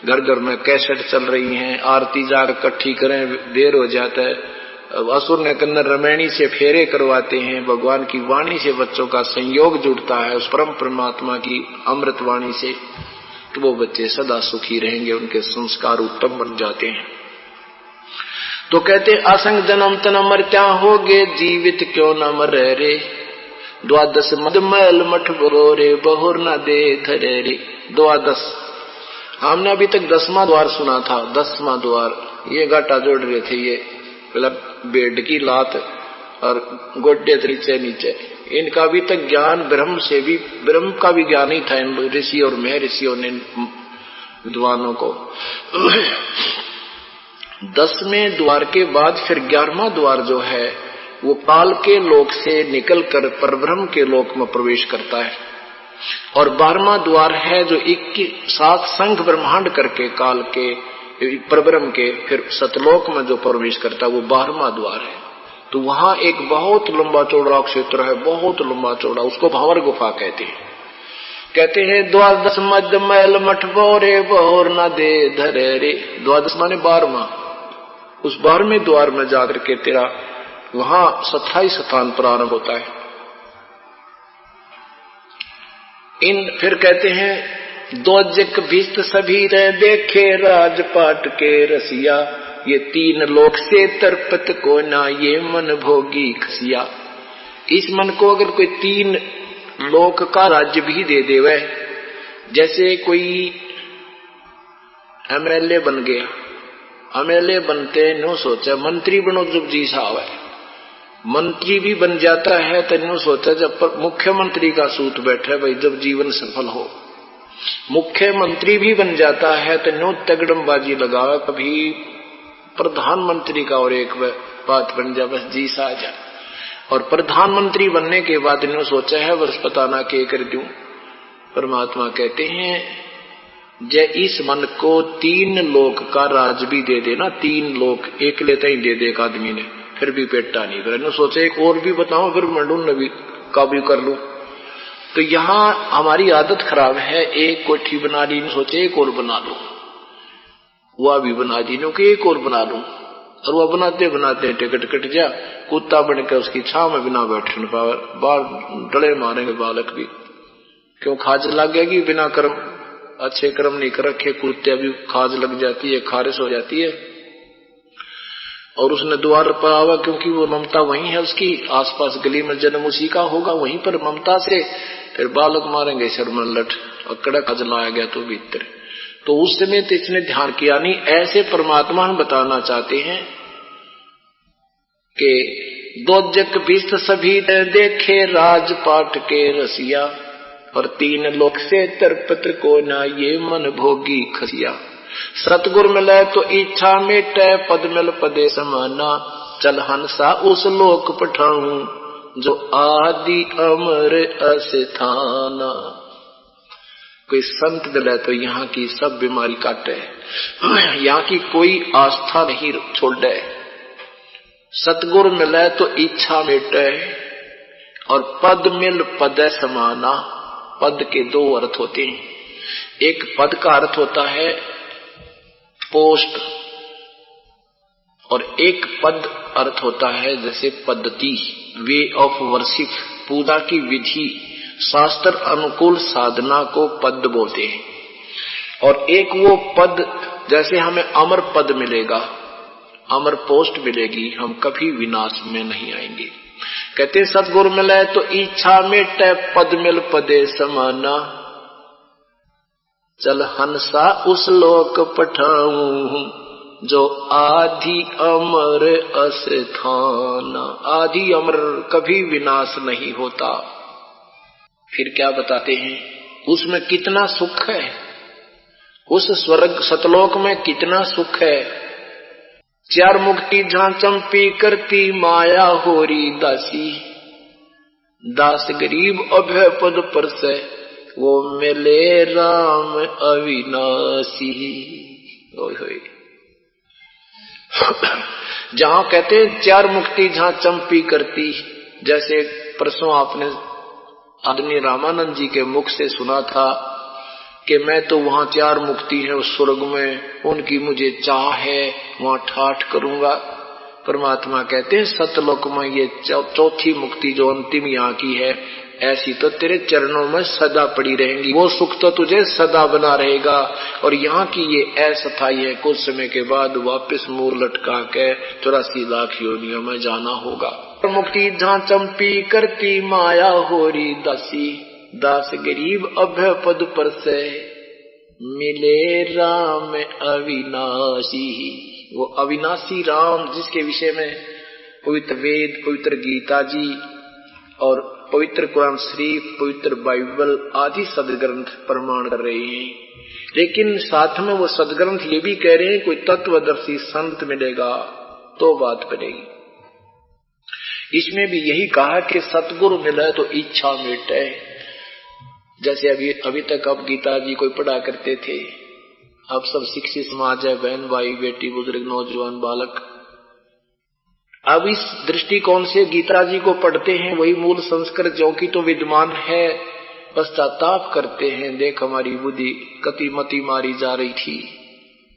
घर घर में कैसेट चल रही हैं, आरती जाकर इकट्ठी करें, देर हो जाता है। असुर ने कन्नर रमैनी से फेरे करवाते हैं, भगवान की वाणी से बच्चों का संयोग जुड़ता है उस परम परमात्मा की अमृत वाणी से, तो वो बच्चे सदा सुखी रहेंगे, उनके संस्कार उत्तम बन जाते हैं। तो कहते असंग जन्म तन मरत्या होगे, जीवित क्यों न मरे रे। द्वादश मद मैल मठ बरोरे, बहुर न दे धरे रे। द्वादश हमने अभी तक 10वां द्वार सुना था। 10वां द्वार ये घाटा जोड़ रहे थे, ये मतलब बेड की लात और गोड्डे नीचे नीचे, इनका अभी तक ज्ञान ब्रह्म से भी, ब्रह्म का भी ज्ञान ही था इन ऋषि और महर्षियों ने विद्वानों को। 10वें द्वार के बाद फिर 11वां द्वार जो है वो काल के लोक से निकलकर परब्रह्म के लोक में प्रवेश करता है, और 12वां द्वार है जो 7 संघ ब्रह्मांड करके काल के परब्रह्म के फिर सतलोक में जो प्रवेश करता है वो 12वां द्वार है। तो वहां एक बहुत लंबा चौड़ा क्षेत्र है, बहुत लंबा चौड़ा, उसको भंवर गुफा कहते हैं। कहते हैं द्वादश मध्य मैल मठ बोरे बोर न दे धरे रे। द्वादश माने 12वां, उस 12वें द्वार में जाकर के तेरा वहां 27 स्थान प्रारंभ होता है। इन फिर कहते हैं दो जग भीष्ट सभी रे देखे राजपाट के रसिया, ये 3 लोक से तरपत को ना ये मन भोगी खसिया। इस मन को अगर कोई 3 लोक का राज्य भी दे देवे, जैसे कोई एमएलए बन गया, एमएलए बनते नो सोचा मंत्री बनो जब जी साहब है, मंत्री भी बन जाता है तो नो सोचा जब मुख्यमंत्री का सूत बैठे भाई जब जीवन सफल हो। मुख्यमंत्री भी बन जाता है तो नो तगड़मबाजी लगावे कभी प्रधानमंत्री का और एक बात बन जा बस जी सा जा। और प्रधानमंत्री बनने के बाद इन्होंने सोचा है बस पता ना के कर दूं। परमात्मा कहते हैं जय इस मन को 3 लोक का राज भी दे देना, 3 लोक एक लेते ही दे दे एक आदमी ने, फिर भी पेटा नहीं करे। इन्होंने सोचा एक और भी बताऊं फिर मंडून ने भी काबू कर लूं। तो यहाँ हमारी आदत खराब है, एक कोठी बना ली, सोचे एक और बना लूं, वह भी बना दी कि एक और बना लूं, और वह बनाते बनाते टिकट कट जा, कुत्ता बनकर उसकी छाव में बिना बैठ न पावे, बाल डले मारेंगे बालक भी, क्यों खाज लग गएगी, बिना कर्म अच्छे कर्म नहीं कर रखे कुत्ते भी खाज लग जाती है, खारिश हो जाती है। और उसने द्वार पर आवा क्योंकि वो ममता वहीं है उसकी, आसपास गली में जन्म उसी का होगा, वहीं पर ममता से फिर बालक मारेंगे शर्मन लट, अकड़ा खाज लाया गया तो भीतर। तो उस समय तो इसने ध्यान किया नहीं। ऐसे परमात्मा हम बताना चाहते हैं कि दो जग भीष्ट सभी देखे राजपाट के रसिया, और 3 लोक से तरपत्र को ना ये मन भोगी खसिया। सतगुर मिले तो इच्छा मेटे पद मिल पदे समाना, चल हंसा उस लोक पठाऊं जो आदि अमर अस्थाना। कोई संत मिले तो यहाँ की सब बीमारी काटे, यहाँ की कोई आस्था नहीं छोड़े। सतगुर मिले तो इच्छा मेटे, और पद मिल पद समाना। पद के 2 अर्थ होते हैं, एक पद का अर्थ होता है पोस्ट, और एक पद अर्थ होता है जैसे पद्धति, वे ऑफ वर्शिप, पूजा की विधि, शास्त्र अनुकूल साधना को पद बोलते हैं। और एक वो पद जैसे हमें अमर पद मिलेगा, अमर पोस्ट मिलेगी, हम कभी विनाश में नहीं आएंगे। कहते सतगुरु मिले तो इच्छा मेटे पद मिल पदे समाना, चल हंसा उस लोक पठाऊं जो आदि अमर अस्थाना। आदि अमर कभी विनाश नहीं होता। फिर क्या बताते हैं उसमें कितना सुख है, उस स्वर्ग सतलोक में कितना सुख है। 4 मुक्ति जहां चंपी करती माया होरी दासी, दास गरीब अभय पद पर से वो मिले राम अविनाशी। जहां कहते 4 मुक्ति जहां चंपी करती, जैसे परसों आपने आदरणीय रामानंद जी के मुख से सुना था कि मैं तो वहां 4 मुक्ति है उस स्वर्ग में, उनकी मुझे चाह है, वहां ठाठ करूंगा। परमात्मा कहते हैं सतलोक में ये 4थी मुक्ति जो अंतिम यहाँ की है, ऐसी तो तेरे चरणों में सदा पड़ी रहेंगी, वो सुख तो तुझे सदा बना रहेगा। और यहाँ की ये अस्थायी है, कुछ समय के बाद वापस मुंह लटका के 84 लाख योनियों में जाना होगा। मुक्ति जहाँ चंपी करती माया होरी दासी, दास गरीब अभय पद पर से मिले राम अविनाशी। वो अविनाशी राम जिसके विषय में पवित्र वेद, पवित्र गीता जी और पवित्र कुरान शरीफ, पवित्र बाइबल आदि सदग्रंथ प्रमाण कर रहे हैं, लेकिन साथ में वो सदग्रंथ ये भी कह रहे हैं कोई तत्वदर्शी संत मिलेगा तो बात बनेगी। इसमें भी यही कहा कि सतगुरु मिले तो इच्छा मिटे। जैसे अभी तक आप गीता जी कोई पढ़ा करते थे, अब सब शिक्षित समाज है, बहन भाई बेटी बुजुर्ग नौजवान बालक, अब इस दृष्टिकोण से गीता जी को पढ़ते हैं, वही मूल संस्कृत जो कि तो विद्यमान है, पश्चाताप करते हैं, देख हमारी बुद्धि कति मति मारी जा रही थी,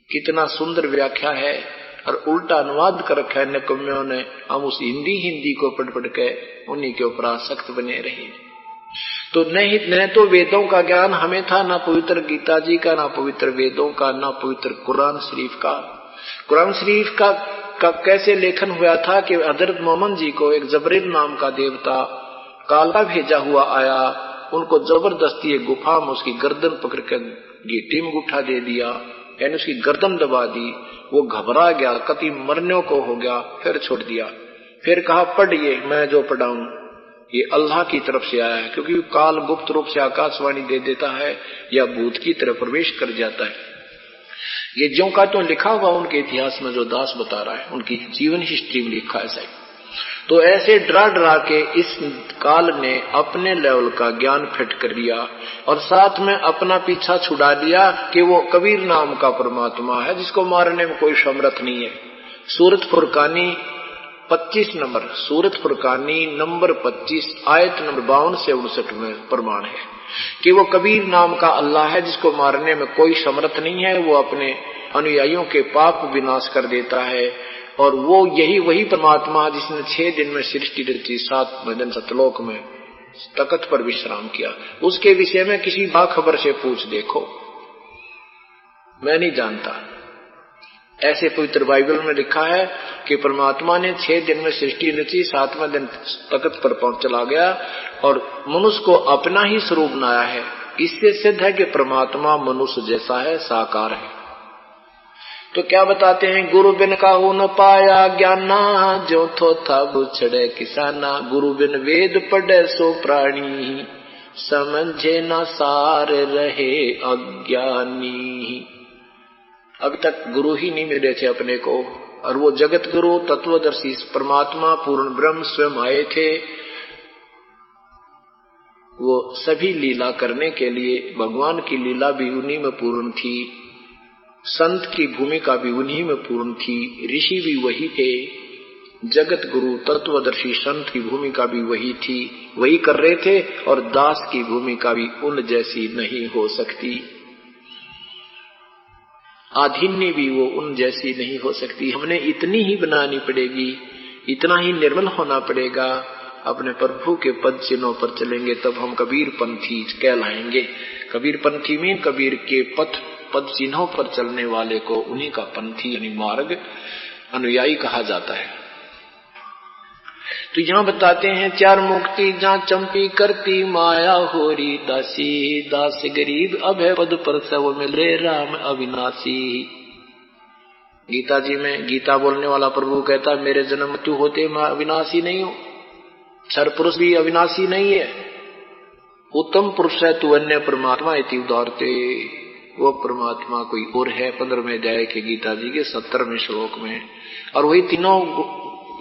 कितना सुंदर व्याख्या है और उल्टा अनुवाद कर रखा है निकम्यों ने। हम उस हिंदी को पढ़ के उन्हीं के ऊपर आसक्त बने रहे। तो न तो वेदों का ज्ञान हमें था, ना पवित्र गीता जी का, ना पवित्र वेदों का, ना पवित्र कुरान शरीफ का। कुरान शरीफ का कैसे लेखन हुआ था कि हजरत मोहम्मद जी को एक जबरील नाम का देवता काला भेजा हुआ आया, उनको जबरदस्ती एक गुफा में उसकी गर्दन पकड़ कर गीटी में गुठा दे दिया, यानी उसकी गर्दन दबा दी। वो घबरा गया, कति मरने को हो गया, फिर छोड़ दिया। फिर कहा पढ़िए, मैं जो पढ़ाऊं ये अल्लाह की तरफ से आया है, क्योंकि काल गुप्त रूप से आकाशवाणी दे देता है या भूत की तरफ प्रवेश कर जाता है। ये ज्यों का तो लिखा हुआ उनके इतिहास में जो दास बता रहा है, उनकी जीवन हिस्ट्री में लिखा है साहब। तो ऐसे डरा के इस काल ने अपने लेवल का ज्ञान फिट कर लिया और साथ में अपना पीछा छुड़ा दिया कि वो कबीर नाम का परमात्मा है जिसको मारने में कोई समर्थ नहीं है। सूरत फुरकानी 25 नंबर, सूरत फुरकानी नंबर 25 आयत नंबर 52 से 59 में प्रमाण है कि वो कबीर नाम का अल्लाह है जिसको मारने में कोई समर्थ नहीं है। वो अपने अनुयायियों के पाप विनाश कर देता है और वो वही परमात्मा जिसने 6 दिन में सृष्टि रची, 7वें दिन सतलोक में तख्त पर विश्राम किया। उसके विषय में किसी बाखबर से पूछ देखो, मैं नहीं जानता। ऐसे पवित्र बाइबल में लिखा है कि परमात्मा ने 6 दिन में सृष्टि रची, 7वें दिन तख्त पर चला गया और मनुष्य को अपना ही स्वरूप बनाया है। इससे सिद्ध है कि परमात्मा मनुष्य जैसा है, साकार है। तो क्या बताते हैं, गुरु बिन काहू न पाया ज्ञाना, जो थो था बुछड़े किसाना। गुरु बिन वेद पढ़े सो प्राणी, समझे न सार रहे अज्ञानी। अभी तक गुरु ही नहीं मिले थे अपने को, और वो जगत गुरु तत्वदर्शी परमात्मा पूर्ण ब्रह्म स्वयं आए थे। वो सभी लीला करने के लिए, भगवान की लीला भी उन्हीं में पूर्ण थी, संत की भूमिका भी उन्हीं में पूर्ण थी, ऋषि भी वही थे, जगत गुरु तत्वदर्शी संत की भूमिका भी वही थी, वही कर रहे थे। और दास की भूमिका भी उन जैसी नहीं हो सकती, आधीन्य भी वो उन जैसी नहीं हो सकती। हमने इतनी ही बनानी पड़ेगी, इतना ही निर्मल होना पड़ेगा, अपने प्रभु के पद चिन्हों पर चलेंगे तब हम कबीर पंथी कहलाएंगे। कबीर पंथी में कबीर के पद चिन्हों पर चलने वाले को उन्हीं का पंथी यानी मार्ग अनुयायी कहा जाता है। तो यहाँ बताते हैं, 4 मुक्ति जहाँ चंपी करती माया होरी दासी, दास गरीब अभय पद पर सब मिले राम अविनाशी। गीता जी में गीता बोलने वाला प्रभु कहता है, मेरे जन्म मृत्यु होते मैं अविनाशी नहीं हूं, क्षर पुरुष भी अविनाशी नहीं है, उत्तम पुरुष है तू अन्य परमात्मा इति उदारते। वो परमात्मा कोई और है 15वें अध्याय के गीता जी के 70वें श्लोक में, और वही तीनों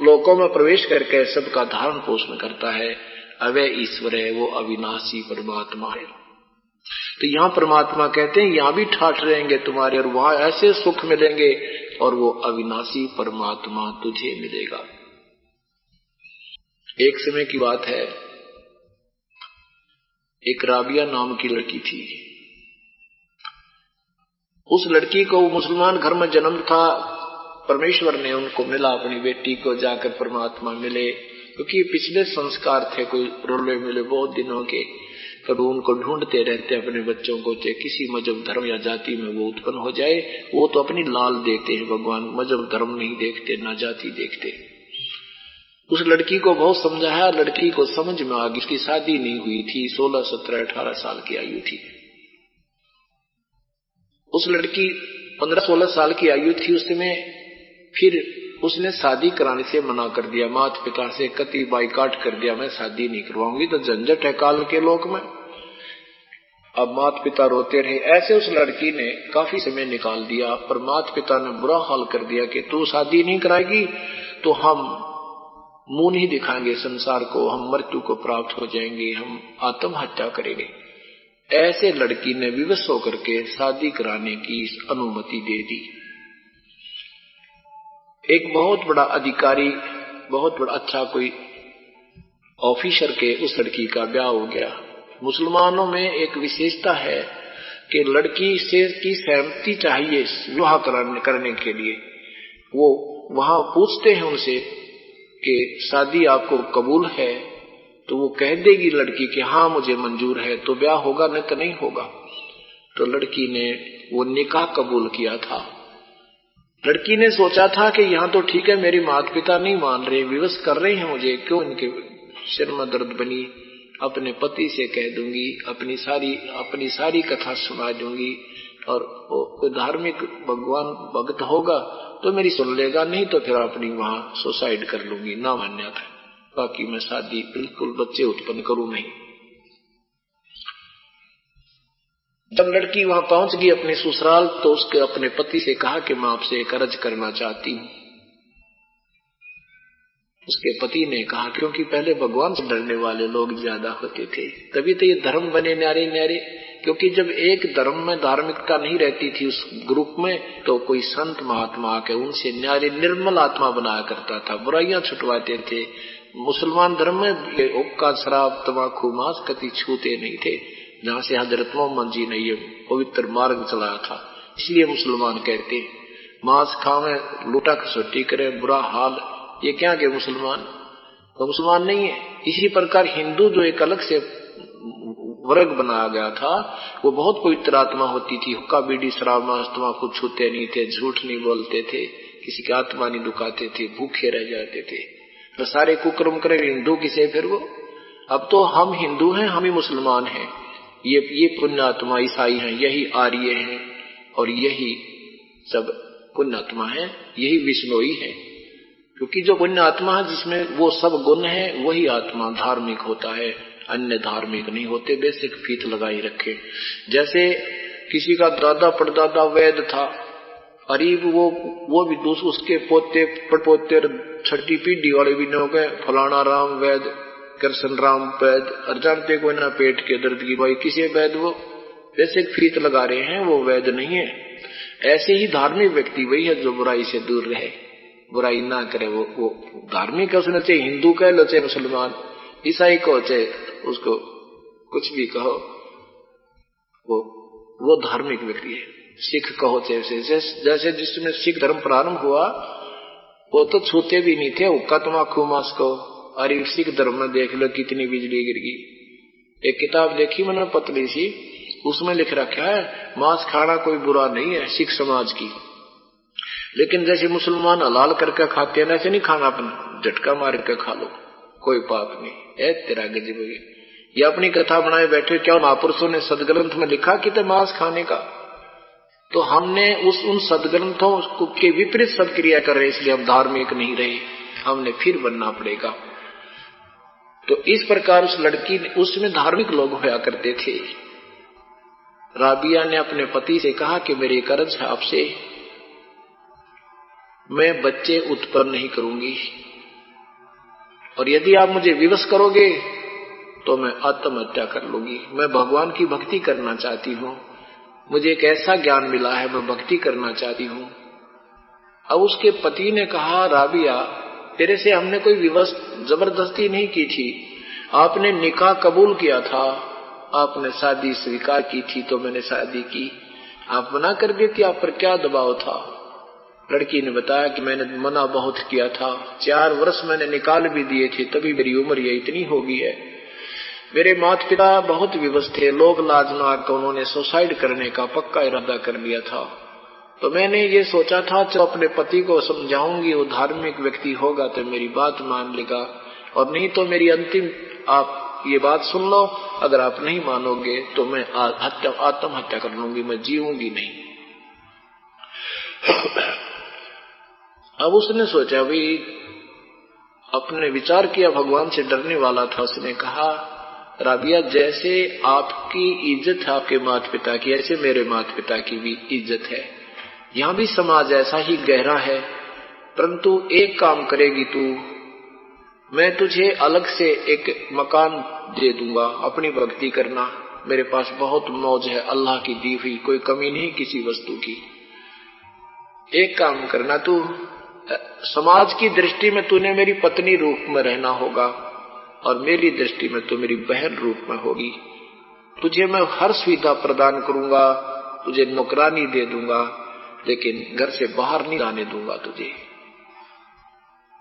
लोकों में प्रवेश करके सबका धारण पोषण करता है। अवय ईश्वर है, वो अविनाशी परमात्मा है। तो यहाँ परमात्मा कहते हैं यहाँ भी ठाठ रहेंगे तुम्हारे और वहां ऐसे सुख मिलेंगे और वो अविनाशी परमात्मा तुझे मिलेगा। एक समय की बात है, एक राबिया नाम की लड़की थी। उस लड़की को मुसलमान घर में जन्म था, परमेश्वर ने उनको मिला अपनी बेटी को, जाकर परमात्मा मिले, क्योंकि पिछले संस्कार थे कोई रोले मिले बहुत दिनों के, कभी उनको ढूंढते रहते अपने बच्चों को, चाहे किसी मजहब धर्म या जाति में वो उत्पन्न हो जाए। वो तो अपनी लाल देखते हैं भगवान, मजहब धर्म नहीं देखते, ना जाति देखते। उस लड़की को बहुत समझाया, लड़की को समझ में आ गई, उसकी शादी नहीं हुई थी, 16, 17, 18 साल की आयु थी। उस लड़की 15-16 साल की आयु थी उस समय। फिर उसने शादी कराने से मना कर दिया, माता पिता से कति बाइकाट कर दिया, मैं शादी नहीं करवाऊंगी, तो झंझट है काल के लोक में। अब माता पिता रोते रहे। ऐसे उस लड़की ने काफी समय निकाल दिया, पर माता पिता ने बुरा हाल कर दिया कि तू शादी नहीं कराएगी तो हम मुंह नहीं दिखाएंगे संसार को, हम मृत्यु को प्राप्त हो जाएंगे, हम आत्महत्या करेंगे। ऐसे लड़की ने विवश होकर के शादी कराने की अनुमति दे दी। एक बहुत बड़ा अधिकारी, बहुत बड़ा अच्छा कोई ऑफिसर के उस लड़की का ब्याह हो गया। मुसलमानों में एक विशेषता है कि लड़की से की सहमति चाहिए विवाह करने के लिए। वो वहां पूछते हैं उनसे कि शादी आपको कबूल है, तो वो कह देगी लड़की कि हाँ मुझे मंजूर है, तो ब्याह होगा, नहीं तो नहीं होगा। तो लड़की ने वो निकाह कबूल किया था। लड़की ने सोचा था कि यहाँ तो ठीक है, मेरे माता पिता नहीं मान रहे, विवश कर रहे हैं मुझे, क्यों इनके सिर में दर्द बनी, अपने पति से कह दूंगी, अपनी सारी कथा सुना दूंगी, और कोई धार्मिक भगवान भक्त होगा तो मेरी सुन लेगा, नहीं तो फिर अपनी वहां सुसाइड कर लूंगी, ना मान्या था, बाकी मैं शादी बिल्कुल बच्चे उत्पन्न करूं नहीं। जब लड़की वहां पहुंच गई अपने ससुराल, तो उसके अपने पति से कहा कि मैं आपसे एक अर्ज करना चाहती हूं। उसके पति ने कहा, क्योंकि पहले भगवान से डरने वाले लोग ज्यादा होते थे, तभी तो ये धर्म बने न्यारे न्यारे। क्योंकि जब एक धर्म में धार्मिकता नहीं रहती थी उस ग्रुप में, तो कोई संत महात्मा आके उनसे न्यारे निर्मल आत्मा बनाया करता था, बुराइयां छुटवाते थे। मुसलमान धर्म में ये हुक्का, शराब, तंबाकू, मांस कति छूते नहीं थे, जहां से हजरत मोहम्मद जी ने ये पवित्र मार्ग चलाया था। इसलिए मुसलमान कहते मांस खावे, लूटा खसोटी करे, बुरा हाल, ये क्या के मुसलमान, तो मुसलमान नहीं है। इसी प्रकार हिंदू जो एक अलग से वर्ग बनाया गया था, वो बहुत पवित्र आत्मा होती थी, हुक्का, बीड़ी, शराब, मांस, तंबाकू छूते नहीं थे, झूठ नहीं बोलते थे, किसी की आत्मा नहीं दुखाते थे, भूखे रह जाते थे। तो सारे कुकर्म करे हिंदू किसे फिर वो। अब तो हम हिंदू हैं, हम ही मुसलमान हैं, ये पुण्यात्मा ईसाई हैं, यही आर्य हैं, और यही सब पुण्यात्मा हैं, यही विष्णोई है। क्योंकि जो पुण्य आत्मा है जिसमें वो सब गुण है, वही आत्मा धार्मिक होता है, अन्य धार्मिक नहीं होते। बेसिक फीत लगाई रखे। जैसे किसी का दादा परदादा वैद था, अरीब वो भी दूसरे उसके पोते पड़पोते छठी पीढ़ी वाले भी न हो गए, फलाना राम वैद, कृष्ण राम वैद, और जानते कोई ना पेट के दर्द की भाई किसे वैद, वो बेसिक फीत लगा रहे हैं, वो वैद नहीं है। ऐसे ही धार्मिक व्यक्ति वही है जो बुराई से दूर रहे, बुराई ना करे, वो धार्मिक है। उसने चाहे हिंदू कह लो, चाहे मुसलमान, ईसाई को, चाहे उसको कुछ भी कहो, वो धार्मिक व्यक्ति है। सिख कहो, जैसे जिसमें सिख धर्म प्रारंभ हुआ, वो तो छूते भी नहीं थे हुक्का, तंबाकू, मांस को। अरे सिख धर्म में देख लो कितनी बिजली गिर गई। एक किताब देखी मैंने पतली सी, उसमें लिख रखा है मांस खाना कोई बुरा नहीं है सिख समाज की, लेकिन जैसे मुसलमान हलाल करके खाते हैं ऐसे नहीं खाना, अपन झटका मार के खा लो, कोई पाप नहीं। ए तेरा गजब, ये अपनी कथा बनाए बैठे, क्या महापुरुषों ने सदग्रंथ में लिखा कि तो मांस खाने का, तो हमने उन सदग्रंथों के विपरीत सब क्रिया कर रहे, इसलिए हम धार्मिक नहीं रहे, हमने फिर बनना पड़ेगा। तो इस प्रकार उस लड़की ने, उसमें धार्मिक लोग होया करते थे। राबिया ने अपने पति से कहा कि मेरी कर्ज है आपसे, मैं बच्चे उत्पन्न नहीं करूंगी, और यदि आप मुझे विवश करोगे तो मैं आत्महत्या कर लूंगी। मैं भगवान की भक्ति करना चाहती हूँ, मुझे एक ऐसा ज्ञान मिला है, मैं भक्ति करना चाहती हूँ। अब उसके पति ने कहा, राबिया तेरे से हमने कोई विवश जबरदस्ती नहीं की थी, आपने निकाह कबूल किया था, आपने शादी स्वीकार की थी, तो मैंने शादी की। आप मना कर देती, आप पर क्या दबाव था? लड़की ने बताया कि मैंने मना बहुत किया था, 4 वर्ष मैंने निकाल भी दिए थे, तभी मेरी उम्र ये इतनी हो गई है। मेरे माता पिता बहुत विवश थे, लोग लाज में आकर उन्होंने सुसाइड करने का पक्का इरादा कर लिया था। तो मैंने ये सोचा था जो अपने पति को समझाऊंगी, वो धार्मिक व्यक्ति होगा तो मेरी बात मान लेगा, और नहीं तो मेरी अंतिम आप ये बात सुन लो, अगर आप नहीं मानोगे तो मैं आत्महत्या कर लूंगी, मैं जीऊंगी नहीं। अब उसने सोचा भाई, अपने विचार किया, भगवान से डरने वाला था। उसने कहा, राबिया जैसे आपकी इज्जत है आपके माता पिता की, ऐसे मेरे माता पिता की भी इज्जत है। यहां भी समाज ऐसा ही गहरा है, परंतु एक काम करेगी तू, मैं तुझे अलग से एक मकान दे दूंगा, अपनी भक्ति करना, मेरे पास बहुत मौज है, अल्लाह की दी हुई, कोई कमी नहीं किसी वस्तु की। एक काम करना, तू समाज की दृष्टि में तूने मेरी पत्नी रूप में रहना होगा और मेरी दृष्टि में तो मेरी बहन रूप में होगी। तुझे मैं हर सुविधा प्रदान करूंगा, तुझे नौकरानी दे दूंगा, लेकिन घर से बाहर नहीं जाने दूंगा तुझे।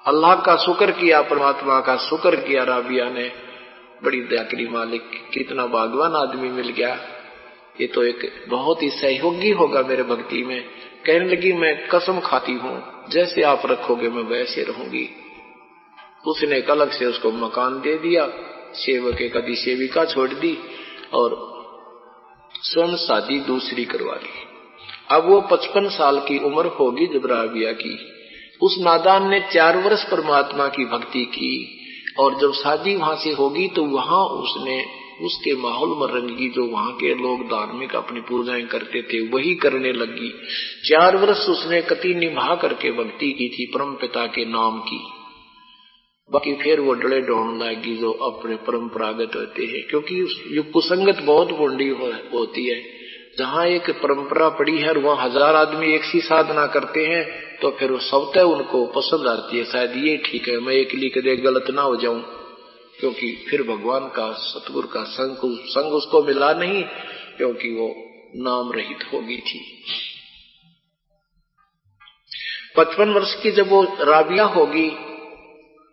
अल्लाह का शुक्र किया, परमात्मा का शुक्र किया राबिया ने, बड़ी दया करी मालिक, कितना भाग्यवान आदमी मिल गया, ये तो एक बहुत ही सहयोगी होगा मेरे भक्ति में। कहने लगी, मैं कसम खाती हूं जैसे आप रखोगे मैं वैसे रहूंगी। उसने एक अलग से उसको मकान दे दिया, सेवक एक आदि सेविका छोड़ दी और स्वयं शादी दूसरी करवा ली। अब वो 55 साल की उम्र होगी जब राबिया की। उस नादान ने 4 वर्ष परमात्मा की भक्ति की और जब शादी वहां से होगी तो वहां उसने उसके माहौल में रंगी, जो वहां के लोग धार्मिक अपनी पूजाएं करते थे वही करने लगी। 4 वर्ष उसने कति निभा करके भक्ति की थी परम पिता के नाम की। बाकी फिर वो डले ढूंढ लाएगी जो अपने परंपरागत होते हैं, क्योंकि ये कुसंगत बहुत बूढ़ी होती है। जहां एक परंपरा पड़ी है और वहां 1000 आदमी एक सी साधना करते हैं तो फिर वो सबसे उनको पसंद आती है, शायद ये ठीक है, मैं अकेली कदे गलत ना हो जाऊं, क्योंकि फिर भगवान का सतगुरु का संग उसको मिला नहीं, क्योंकि वो नाम रहित होगी थी। 55 वर्ष की जब वो राबिया होगी,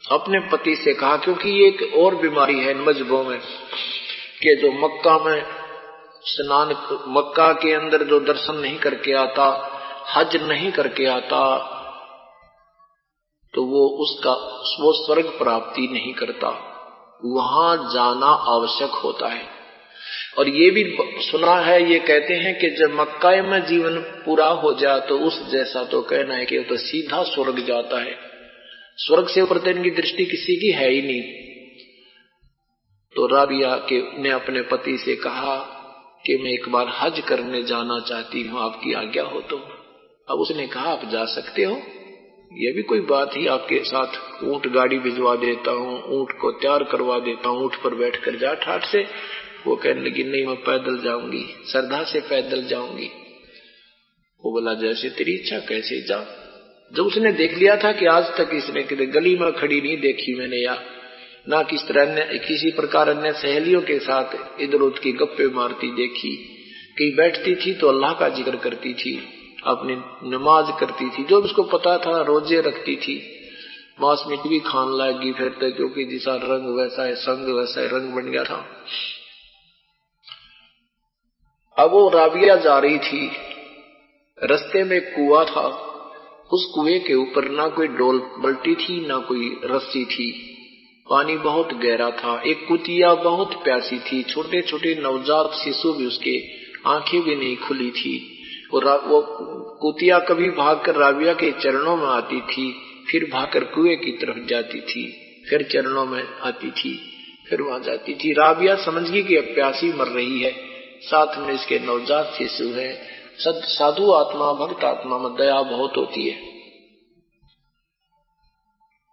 अपने पति से कहा, क्योंकि ये एक और बीमारी है इन मजहबों में कि जो मक्का में स्नान, मक्का के अंदर जो दर्शन नहीं करके आता, हज नहीं करके आता, तो वो स्वर्ग प्राप्ति नहीं करता, वहां जाना आवश्यक होता है। और ये भी सुना है, ये कहते हैं कि जब मक्का में जीवन पूरा हो जाए तो उस जैसा तो कहना है कि वो तो सीधा स्वर्ग जाता है, स्वर्ग से ऊपर इनकी दृष्टि किसी की है ही नहीं। तो राबिया ने अपने पति से कहा कि मैं एक बार हज करने जाना चाहती हूँ, आपकी आज्ञा हो तो। अब उसने कहा, आप जा सकते हो, ये भी कोई बात ही, आपके साथ ऊंट गाड़ी भिजवा देता हूँ, ऊंट को तैयार करवा देता हूँ, ऊंट पर बैठकर जा ठाठ से। वो कहने लगी, नहीं मैं पैदल जाऊंगी, श्रद्धा से पैदल जाऊंगी। वो बोला, जैसे तेरी इच्छा, कैसे जा। जब उसने देख लिया था कि आज तक इसने गली में खड़ी नहीं देखी मैंने, या ना किस तरह किसी प्रकार अन्य सहेलियों के साथ इधर उधर की गप्पे मारती देखी, कहीं बैठती थी तो अल्लाह का जिक्र करती थी, अपनी नमाज करती थी, जो उसको पता था, रोजे रखती थी, मांस मीट भी खान लाएगी फिर तो, क्योंकि जैसा रंग वैसा है संग वैसा है रंग बन गया था। अब वो राबिया जा रही थी, रास्ते में कुआं था, उस कुएं के ऊपर ना कोई डोल बल्टी थी ना कोई रस्सी थी, पानी बहुत गहरा था। एक कुतिया बहुत प्यासी थी, छोटे छोटे नवजात शिशु भी, उसके आंखें भी नहीं खुली थी। और वो कुतिया कभी भागकर राबिया के चरणों में आती थी, फिर भागकर कुएं की तरफ जाती थी, फिर चरणों में आती थी, फिर वहां जाती थी। राबिया समझ गई कि अब प्यासी मर रही है, साथ में इसके नवजात शिशु है। साधु आत्मा, भक्त आत्मा में दया बहुत होती है।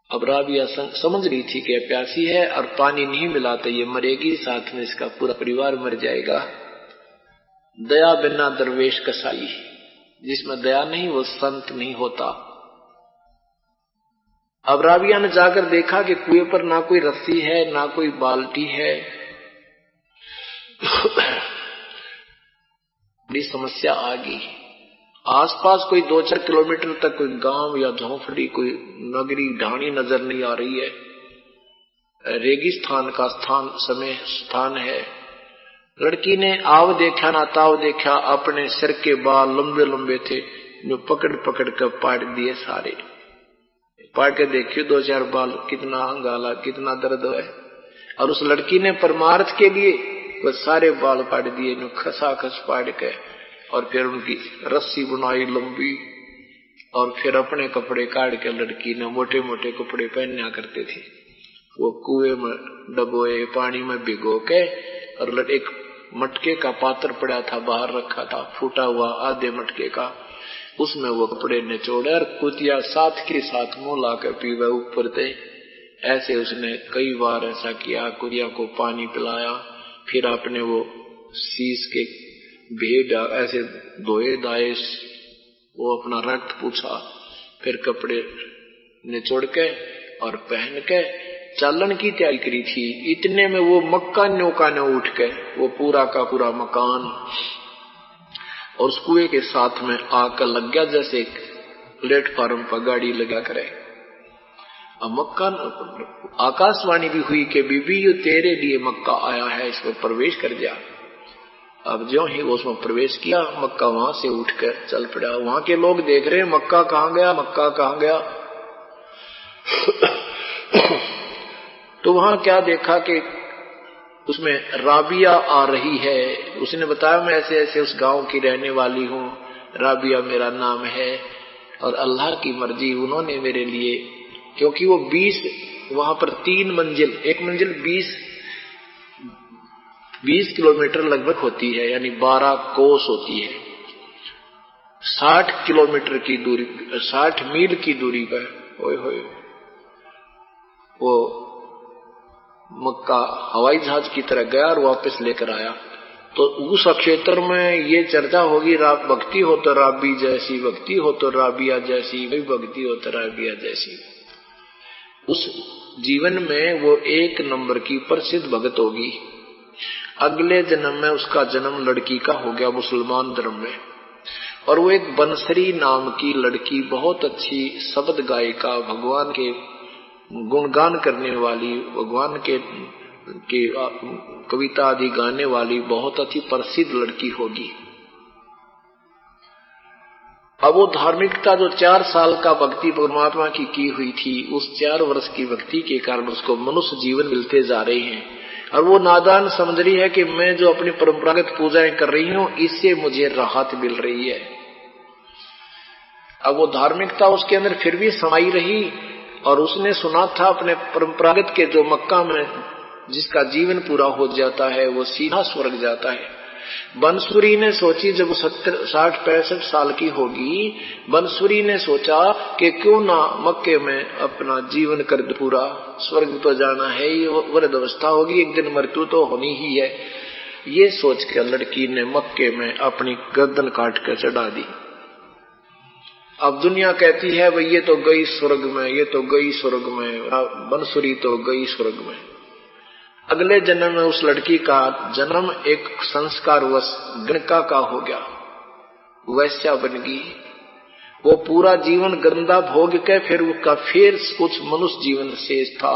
अब राबिया समझ रही थी कि प्यासी है और पानी नहीं मिला तो ये मरेगी, साथ में इसका पूरा परिवार मर जाएगा। दया बिना दरवेश कसाई, जिसमें दया नहीं वो संत नहीं होता। अब राबिया ने जाकर देखा कि कुएं पर ना कोई रस्सी है ना कोई बाल्टी है। बड़ी समस्या आ गई। आसपास कोई 2-4 किलोमीटर तक कोई गांव या झोंपड़ी, कोई नगरी ढाणी नजर नहीं आ रही है। रेगिस्तान का स्थान है। लड़की ने आव देखा ना ताव देखा, अपने सिर के बाल लंबे लंबे थे, जो पकड़ पकड़ कर पाट दिए सारे। पाट के देखियो 2-4 बाल, कितना अंगाला, कितना दर्द है। और उस लड़की ने परमार्थ के लिए वो सारे बाल पाट दिए, खसा खस पाट के, और फिर उनकी रस्सी बुनाई लंबी, और फिर अपने कपड़े काट के लड़की ने मोटे मोटे कपड़े पहना करते थे, वो कुएं में डबोए पानी में भिगो के, और एक मटके का पात्र पड़ा था बाहर रखा था, फूटा हुआ आधे मटके का, उसमें वो कपड़े निचोड़े और कुतिया साथ के साथ मुंह लाकर पीवे ऊपर थे। ऐसे उसने कई बार ऐसा किया, कुतिया को पानी पिलाया, फिर आपने वो शीश के भेद ऐसे धोए दाए, वो अपना रक्त पूछा, फिर कपड़े निचोड़ के और पहन के चालन की तैयारी करी थी। इतने में वो मक्का नौका ने उठ के वो पूरा का पूरा मकान और उस कुएं के साथ में आकर लग गया, जैसे प्लेटफार्म पर गाड़ी लगा करे। अब मक्का आकाशवाणी भी हुई कि बीबी ये तेरे लिए मक्का आया है, इसमें प्रवेश कर जा। अब जो ही वो उसमें प्रवेश किया, मक्का वहां से उठकर चल पड़ा। वहां के लोग देख रहे हैं मक्का कहां गया, मक्का कहां गया। तो वहां क्या देखा कि उसमें राबिया आ रही है। उसने बताया मैं ऐसे ऐसे उस गांव की रहने वाली हूं, राबिया मेरा नाम है, और अल्लाह की मर्जी उन्होंने मेरे लिए, क्योंकि वो 20 वहां पर 3 मंजिल, एक मंजिल 20 किलोमीटर लगभग होती है, यानी 12 कोस होती है, 60 किलोमीटर की दूरी, 60 मील की दूरी पर। ओए होए, वो मक्का हवाई जहाज की तरह गया और वापस लेकर आया। तो उस क्षेत्र में ये चर्चा होगी, भक्ति हो तो राबी जैसी, भक्ति हो तो राबिया जैसी, भक्ति हो तो राबिया जैसी। उस जीवन में वो 1 नंबर की प्रसिद्ध भगत होगी। अगले जन्म में उसका जन्म लड़की का हो गया मुसलमान धर्म में, और वो एक बंसरी नाम की लड़की, बहुत अच्छी शब्द गायिका, भगवान के गुणगान करने वाली, भगवान के कविता आदि गाने वाली बहुत अच्छी प्रसिद्ध लड़की होगी। अब वो धार्मिकता जो 4 साल का भक्ति परमात्मा की हुई थी, उस 4 वर्ष की भक्ति के कारण उसको मनुष्य जीवन मिलते जा रहे हैं, और वो नादान समझ रही है कि मैं जो अपनी परंपरागत पूजाएं कर रही हूं, इससे मुझे राहत मिल रही है। अब वो धार्मिकता उसके अंदर फिर भी समाई रही, और उसने सुना था अपने परंपरागत के जो मक्का में जिसका जीवन पूरा हो जाता है वो सीधा स्वर्ग जाता है। बंसुरी ने सोची, जब 60-65 साल की होगी, बंसुरी ने सोचा कि क्यों ना मक्के में अपना जीवन कर दो पूरा, स्वर्ग तो जाना है, ये वृद्ध अवस्था होगी, एक दिन मृत्यु तो होनी ही है। ये सोच कर लड़की ने मक्के में अपनी गर्दन काट कर चढ़ा दी। अब दुनिया कहती है भाई ये तो गई स्वर्ग में, ये तो गई स्वर्ग में, बंसुरी तो गई स्वर्ग में। अगले जन्म में उस लड़की का जन्म एक संस्कारवश गणका का हो गया, वैश्या बन गई। वो पूरा जीवन गंदा भोग के फिर उसका फिर कुछ मनुष्य जीवन शेष था।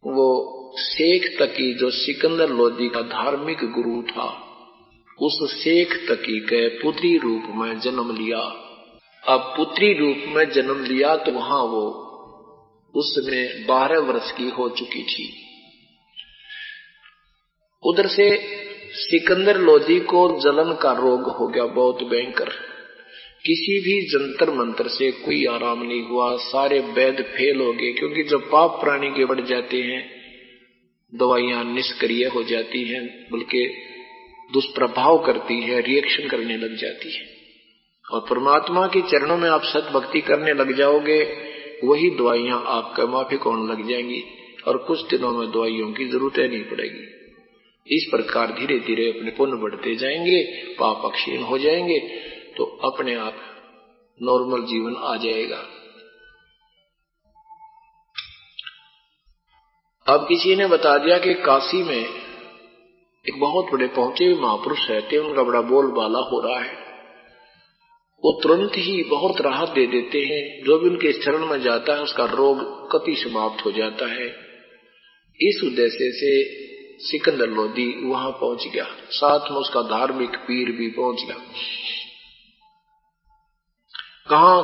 वो शेख तकी जो सिकंदर लोदी का धार्मिक गुरु था, उस शेख तकी के पुत्री रूप में जन्म लिया। अब पुत्री रूप में जन्म लिया तो वहां वो उसमें 12 वर्ष की हो चुकी थी। उधर से सिकंदर लोदी को जलन का रोग हो गया, बहुत भयंकर। किसी भी जंतर मंत्र से कोई आराम नहीं हुआ, सारे वैद्य फेल हो गए, क्योंकि जब पाप प्राणी के बढ़ जाते हैं दवाइयां निष्क्रिय हो जाती हैं, बल्कि दुष्प्रभाव करती है, रिएक्शन करने लग जाती है। और परमात्मा के चरणों में आप सत भक्ति करने लग जाओगे, वही दवाइयां आपका माफिक होने लग जाएंगी, और कुछ दिनों में दवाइयों की जरूरत नहीं पड़ेगी। इस प्रकार धीरे धीरे अपने पुण्य बढ़ते जाएंगे, पाप क्षीण हो जाएंगे, तो अपने आप नॉर्मल जीवन आ जाएगा। अब किसी ने बता दिया कि काशी में एक बहुत बड़े पहुंचे हुए महापुरुष रहते हैं, उनका बड़ा बोलबाला हो रहा है, वो तुरंत ही बहुत राहत दे देते हैं। जो भी उनके चरण में जाता है उसका रोग कति समाप्त हो जाता है। इस उद्देश्य से सिकंदर लोदी वहां पहुंच गया, साथ में उसका धार्मिक पीर भी पहुंच गया। कहां?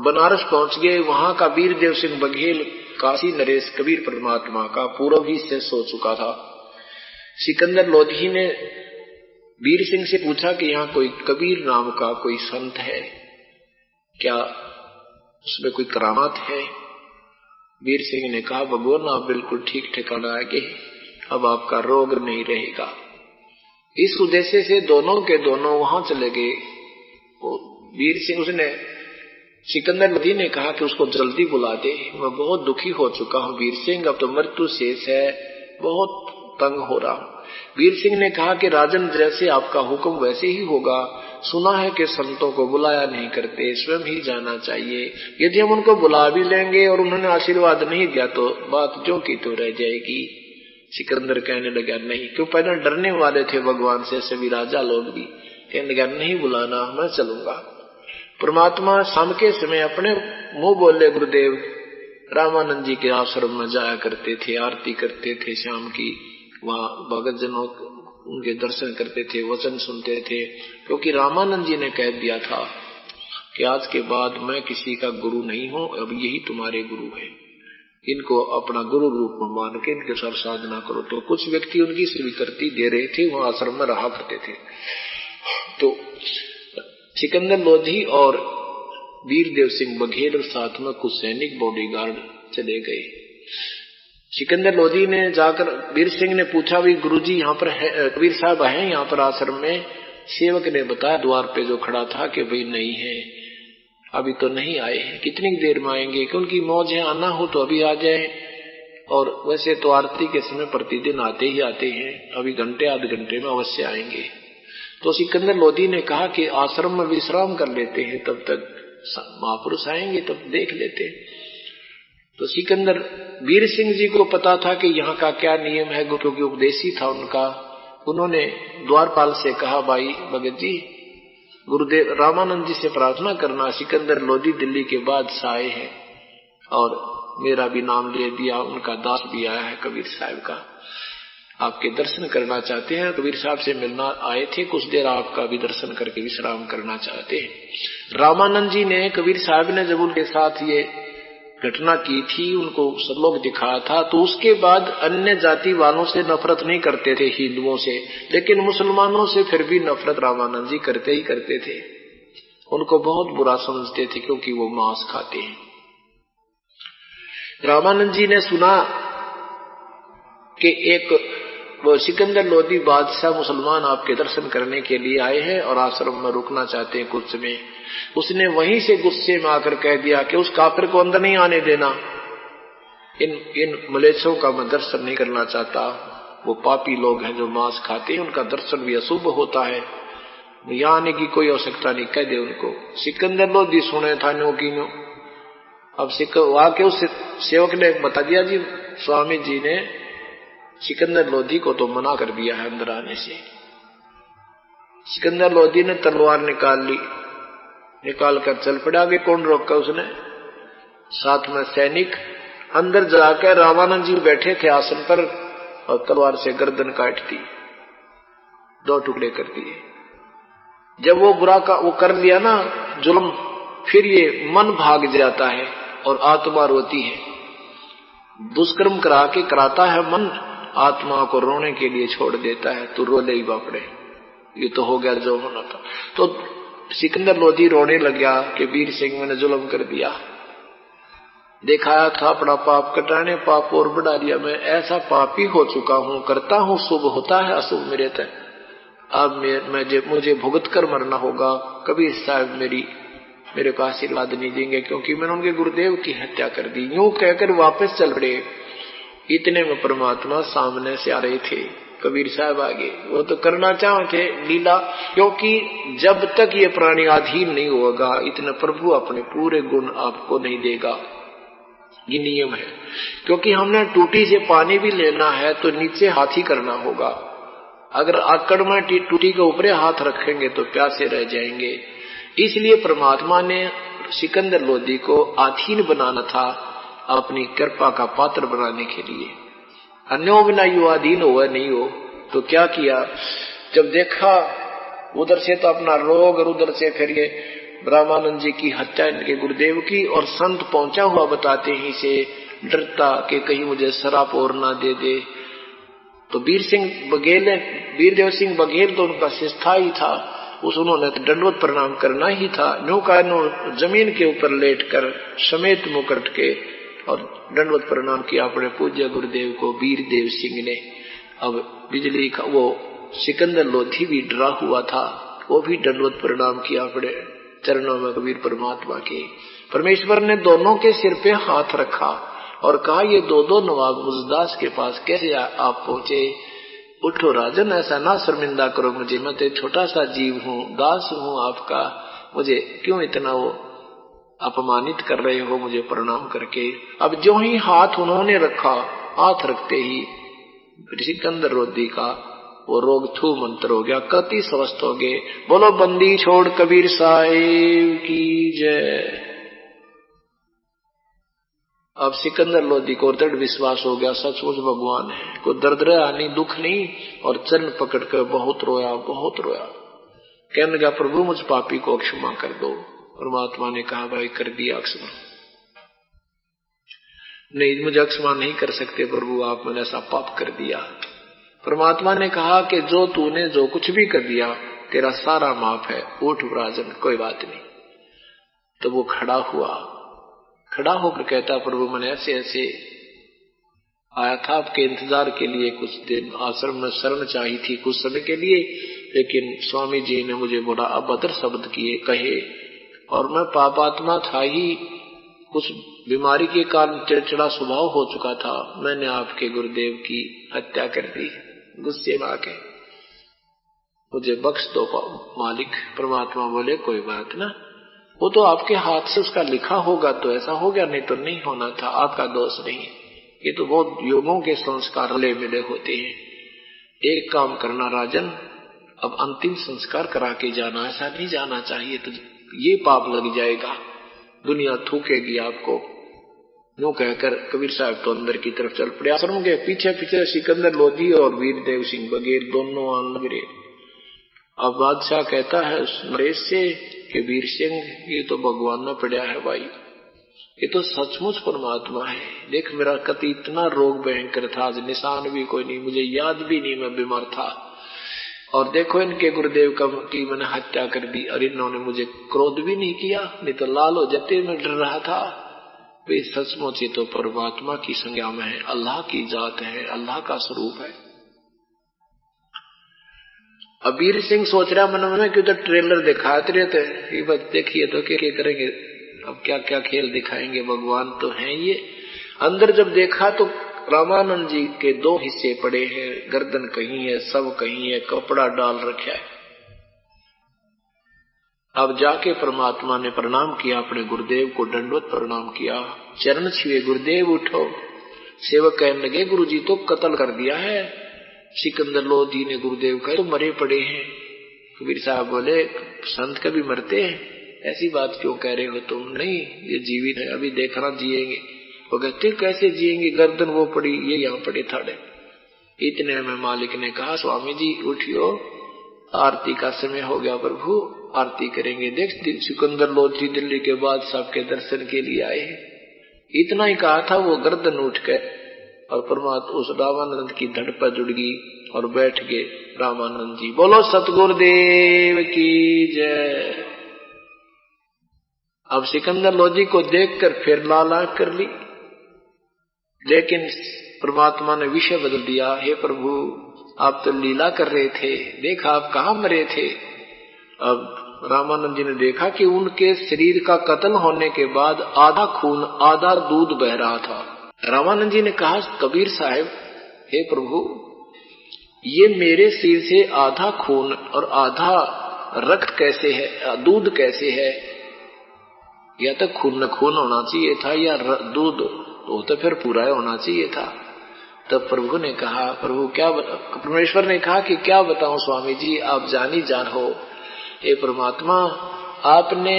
बनारस पहुंच गए। वहां का वीरदेव सिंह बघेल काशी नरेश कबीर परमात्मा का पूर्व ही से सो चुका था। सिकंदर लोधी ने वीर सिंह से पूछा कि यहाँ कोई कबीर नाम का कोई संत है क्या उसमें कोई करामात है? वीर सिंह ने कहा, भगवान आप बिल्कुल ठीक ठिकाना आ गए, अब आपका रोग नहीं रहेगा। इस उद्देश्य से दोनों के दोनों वहां चले गए। वीर सिंह, उसने सिकंदर लोधी ने कहा कि उसको जल्दी बुला दे, मैं बहुत दुखी हो चुका हूं वीर सिंह, अब तो मृत्यु शेष है, बहुत तंग हो रहा हूं। वीर सिंह ने कहा कि राजन जैसे आपका हुक्म वैसे ही होगा, सुना है कि संतों को बुलाया नहीं करते, स्वयं ही जाना चाहिए। यदि हम उनको बुला भी लेंगे और उन्होंने आशीर्वाद नहीं दिया तो बात जो की तो रह जाएगी। सिकंदर कहने लगा नहीं, क्यों पहले डरने वाले थे भगवान से सभी राजा लोग भी, कहने लगा नहीं बुलाना, मैं चलूंगा। परमात्मा शाम के समय अपने मुंह बोले गुरुदेव रामानंद जी के आश्रम में जाया करते थे, आरती करते थे शाम की, वहां भगत जनों उनके दर्शन करते थे, वचन सुनते थे, क्योंकि रामानंद जी ने कह दिया था कि आज के बाद मैं किसी का गुरु नहीं हूं, अब यही तुम्हारे गुरु है, इनको अपना गुरु रूप में मान के इनके साथ साधना करो। तो कुछ व्यक्ति उनकी स्वीकृति दे रहे थे, वहां आश्रम में रहा करते थे। तो सिकंदर लोधी और वीरदेव सिंह बघेल साथ में कुछ सैनिक बॉडीगार्ड चले गए। सिकंदर लोधी ने जाकर वीर सिंह ने पूछा, भी गुरुजी यहाँ पर है, कबीर साहब है यहाँ पर आश्रम में? सेवक ने बताया द्वार पे जो खड़ा था कि भाई नहीं है, अभी तो नहीं आए हैं, कितनी देर में आएंगे, कि उनकी मौज है, आना हो तो अभी आ जाए, और वैसे तो आरती के समय प्रतिदिन आते ही आते हैं, अभी घंटे आध घंटे में अवश्य आएंगे। तो सिकंदर लोधी ने कहा कि आश्रम में विश्राम कर लेते हैं, तब तक महापुरुष आएंगे तब देख लेते हैं। तो सिकंदर वीर सिंह जी को पता था कि यहाँ का क्या नियम है, क्योंकि उपदेशी था उनका। उन्होंने द्वारपाल से कहा, भाई भगत जी गुरुदेव रामानंद जी से प्रार्थना करना, सिकंदर लोधी दिल्ली के बादशाह आए हैं और मेरा भी नाम ले दिया, उनका दास भी आया है कबीर साहब का, आपके दर्शन करना चाहते हैं, कबीर साहब से मिलना आए थे, कुछ देर आपका भी दर्शन करके विश्राम करना चाहते हैं। रामानंद जी ने कबीर साहब ने जब उनके साथ ये घटना की थी, उनको श्लोक दिखाया था, तो उसके बाद अन्य जाति वालों से नफरत नहीं करते थे, हिंदुओं से, लेकिन मुसलमानों से फिर भी नफरत रामानंद जी करते ही करते थे, उनको बहुत बुरा समझते थे क्योंकि वो मांस खाते हैं। रामानंद जी ने सुना कि एक वो सिकंदर लोधी बादशाह मुसलमान आपके दर्शन करने के लिए आए हैं और आश्रम में रुकना चाहते हैं कुछ समय। उसने वहीं से गुस्से में आकर कह दिया कि उस काफिर को अंदर नहीं आने देना, इन मलेच्छों का मैं दर्शन नहीं करना चाहता, वो पापी लोग हैं जो मांस खाते हैं, उनका दर्शन भी अशुभ होता है, यहाँ आने की कोई आवश्यकता नहीं, कह दे उनको। सिकंदर लोधी सुने था नो की नो। अब आके उस सेवक ने बता दिया, जी स्वामी जी ने सिकंदर लोधी को तो मना कर दिया है अंदर आने से। सिकंदर लोधी ने तलवार निकाल ली, निकाल कर चल पड़ा। आगे कौन रोका उसने? साथ में सैनिक। अंदर जाकर रामानंद जी बैठे थे आसन पर और तलवार से गर्दन काट दी, 2 टुकड़े कर दिए। जब वो बुरा का वो कर लिया ना जुल्म, फिर ये मन भाग जाता है और आत्मा रोती है। दुष्कर्म करा के कराता है मन, आत्मा को रोने के लिए छोड़ देता है, तो रो ले ही बापड़े, ये तो हो गया जो होना था। तो सिकंदर लोधी रोने लग गया कि वीर सिंह ने जुल्म कर दिया, दिखाया था अपना पाप कटाने, पाप और बढ़ा दिया। मैं ऐसा पापी हो चुका हूं, करता हूं शुभ होता है अशुभ मेरे तक, अब मुझे भुगत कर मरना होगा। कबीर साहब मेरे को आशीर्वाद नहीं देंगे क्योंकि मैंने उनके गुरुदेव की हत्या कर दी। यूं कहकर वापस चल पड़े। इतने में परमात्मा सामने से आ रहे थे, कबीर साहब आगे। वो तो करना चाहते लीला, क्योंकि जब तक ये प्राणी अधीन नहीं होगा इतने प्रभु अपने पूरे गुण आपको नहीं देगा, ये नियम है। क्योंकि हमने टूटी से पानी भी लेना है तो नीचे हाथ ही करना होगा। अगर आकड़ में टूटी के ऊपर हाथ रखेंगे तो प्यासे रह जाएंगे। इसलिए परमात्मा ने सिकंदर लोधी को अधीन बनाना था, अपनी कृपा का पात्र बनाने के लिए। अन्यों बिना यू अधीन हुआ नहीं हो तो क्या किया? जब देखा उधर से तो अपना रोग और उधर से फिर ये रामानंद जी की हत्या इनके गुरुदेव की, और संत पहुंचा हुआ बताते ही से डरता कि कहीं मुझे शराप और ना दे दे। तो वीरदेव सिंह बघेल तो उनका शिष्ठा ही था, उस उन्होंने दंडवत प्रणाम करना ही था। न्यू का जमीन के ऊपर लेटकर समेत मुकुट के और दंडवत प्रणाम किया अपने पूज्य गुरुदेव को। वीर देव सिंह ने अब बिजली का वो सिकंदर लोधी भी डरा हुआ था, वो भी दंडवत प्रणाम किया अपने चरणों में कबीर परमात्मा के। परमेश्वर ने दोनों के सिर पे हाथ रखा और कहा, ये दो नवाब मुजदास के पास कैसे आप पहुंचे? उठो राजन, ऐसा ना शर्मिंदा करो मुझे, मैं तो छोटा सा जीव हूँ, दास हूँ आपका, मुझे क्यों इतना वो अपमानित कर रहे हो मुझे प्रणाम करके। अब जो ही हाथ उन्होंने रखा, हाथ रखते ही सिकंदर लोधी का वो रोग थू मंत्र हो गया, कति स्वस्थ हो गए। बोलो बंदी छोड़ कबीर साहिब की जय। अब सिकंदर लोधी को दृढ़ विश्वास हो गया, सचमुच भगवान है, कोई दर्द नहीं, दुख नहीं। और चरण पकड़कर बहुत रोया, बहुत रोया। कहने लगा, प्रभु मुझ पापी को क्षमा कर दो। परमात्मा ने कहा, भाई कर दिया क्षमा। नहीं, मुझे क्षमा नहीं कर सकते प्रभु, आप मैंने ऐसा पाप कर दिया। परमात्मा ने कहा कि जो तूने जो कुछ भी कर दिया तेरा सारा माफ है, उठ राजन, कोई बात नहीं। तो वो खड़ा हुआ, खड़ा होकर कहता, प्रभु मैंने ऐसे ऐसे आया था आपके इंतजार के लिए, कुछ दिन आश्रम में शरण चाहिए थी कुछ समय के लिए, लेकिन स्वामी जी ने मुझे बड़ा अभद्र शब्द किए कहे, और मैं पापात्मा था ही, कुछ बीमारी के कारण चिड़चिड़ा स्वभाव हो चुका था, मैंने आपके गुरुदेव की हत्या कर दी गुस्से में आके, मुझे बख्श दो मालिक। परमात्मा बोले, कोई बात ना, वो तो आपके हाथ से उसका लिखा होगा तो ऐसा हो गया, नहीं तो नहीं होना था, आपका दोष नहीं है। ये तो बहुत योगों के संस्कार रले मिले होते हैं। एक काम करना राजन, अब अंतिम संस्कार करा के जाना, ऐसा नहीं जाना चाहिए, तो ये पाप लग जाएगा, दुनिया थूकेगी आपको। यूं कहकर कबीर साहब तो अंदर की तरफ चल पड़े। आश्रम के पीछे पीछे सिकंदर लोधी और वीर देव सिंह बघेल दोनों आन लगे। अब बादशाह कहता है नरेश से कि वीर सिंह, ये तो भगवान में पड़ा है भाई, ये तो सचमुच परमात्मा है। देख मेरा कति इतना रोग भयंकर था, आज निशान भी कोई नहीं, मुझे याद भी नहीं मैं बीमार था, और देखो इनके गुरुदेव की मैंने हत्या कर दी, और इन्होंने मुझे क्रोध भी नहीं किया, नहीं तो लाल हो जाते, मैं डर रहा था। वे सचमुच ये तो परमात्मा की संज्ञा में है, अल्लाह की जात है, अल्लाह का स्वरूप है। अब वीर सिंह सोच रहा मन में, क्यों तो ट्रेलर दिखाते रहते हैं, ये बात देखिए तो क्या करेंगे, अब क्या क्या खेल दिखाएंगे, भगवान तो हैं ये। अंदर जब देखा तो रामानंद जी के दो हिस्से पड़े हैं, गर्दन कहीं है, सब कहीं है, कपड़ा डाल रखा है। अब जाके परमात्मा ने प्रणाम किया, अपने गुरुदेव को दंडवत प्रणाम किया, चरण छुए, गुरुदेव उठो। सेवक कहने लगे, गुरुजी तो कत्ल कर दिया है सिकंदर लोधी ने। गुरुदेव कहे, तो मरे पड़े हैं। कबीर साहब बोले, संत कभी मरते हैं, ऐसी बात क्यों कह रहे हो तुम? नहीं, ये जीवित है, अभी देखना जिएंगे। वो कहते, कैसे जिएंगे, गर्दन वो पड़ी, ये यहाँ पड़े थाड़े। इतने में मालिक ने कहा, स्वामी जी उठियो, आरती का समय हो गया, प्रभु आरती करेंगे। देख सिकंदर लोधी दिल्ली के बादशाह के दर्शन के लिए आए हैं। इतना ही कहा था, वो गर्दन उठ गए और परमात्मा उस रामानंद की धड़ पर जुड़ गई और बैठ गए रामानंद जी। बोलो सतगुरुदेव की जय। अब सिकंदर लोधी को देखकर फिर लाल आंख कर ली, लेकिन परमात्मा ने विषय बदल दिया। हे प्रभु, आप तो लीला कर रहे थे, देखा आप कहाँ मरे थे। अब रामानंद जी ने देखा कि उनके शरीर का कत्ल होने के बाद आधा खून आधा दूध बह रहा था। रामानंद जी ने कहा, कबीर साहब, हे प्रभु, ये मेरे शरीर से आधा खून और आधा रक्त कैसे है, दूध कैसे है? या तो खून न खून होना चाहिए था, या दूध तो फिर पूरा होना चाहिए था। तब प्रभु ने कहा, प्रभु क्या परमेश्वर ने कहा कि क्या बताऊं स्वामी जी, आप जानी जान हो। हे परमात्मा, आपने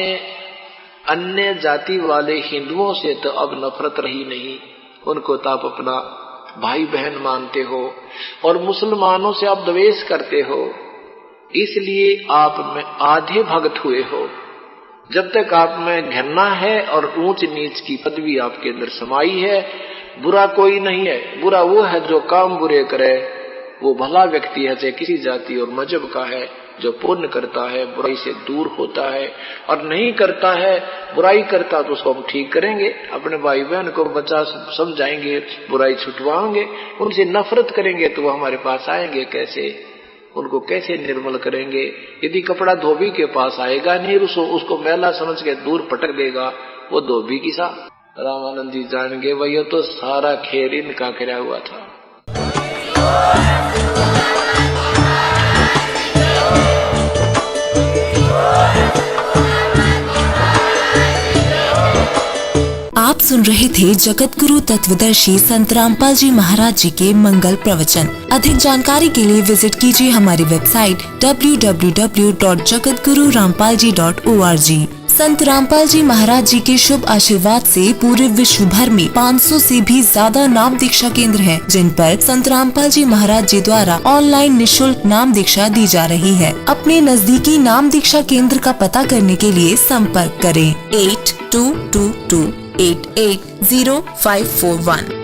अन्य जाति वाले हिंदुओं से तो अब नफरत रही नहीं, उनको तो आप अपना भाई बहन मानते हो, और मुसलमानों से आप द्वेष करते हो, इसलिए आप में आधे भक्त हुए हो। जब तक आप में घृणा है और ऊंच नीच की पदवी आपके अंदर समाई है, बुरा कोई नहीं है। बुरा वो है जो काम बुरे करे, वो भला व्यक्ति है, चाहे किसी जाति और मजहब का है, जो पुण्य करता है बुराई से दूर होता है, और नहीं करता है बुराई करता तो उसको हम ठीक करेंगे, अपने भाई बहन को बच्चा समझाएंगे, बुराई छुटवाएंगे, उनसे नफरत करेंगे तो वो हमारे पास आएंगे कैसे, उनको कैसे निर्मल करेंगे। यदि कपड़ा धोबी के पास आएगा नहीं, उसको मैला समझ के दूर पटक देगा, वो धोबी की सा। रामानंद जी जान गए भाई ये तो सारा खेल इनका कराया हुआ था। आप सुन रहे थे जगत गुरु तत्वदर्शी संत रामपाल जी महाराज जी के मंगल प्रवचन। अधिक जानकारी के लिए विजिट कीजिए हमारी वेबसाइट www.jagatgururampalji.org। संत रामपाल जी महाराज जी के शुभ आशीर्वाद से पूरे विश्व भर में 500 से भी ज्यादा नाम दीक्षा केंद्र हैं, जिन पर संत रामपाल जी महाराज जी द्वारा ऑनलाइन निशुल्क नाम दीक्षा दी जा रही है। अपने नजदीकी नाम दीक्षा केंद्र का पता करने के लिए संपर्क करें 8222880541।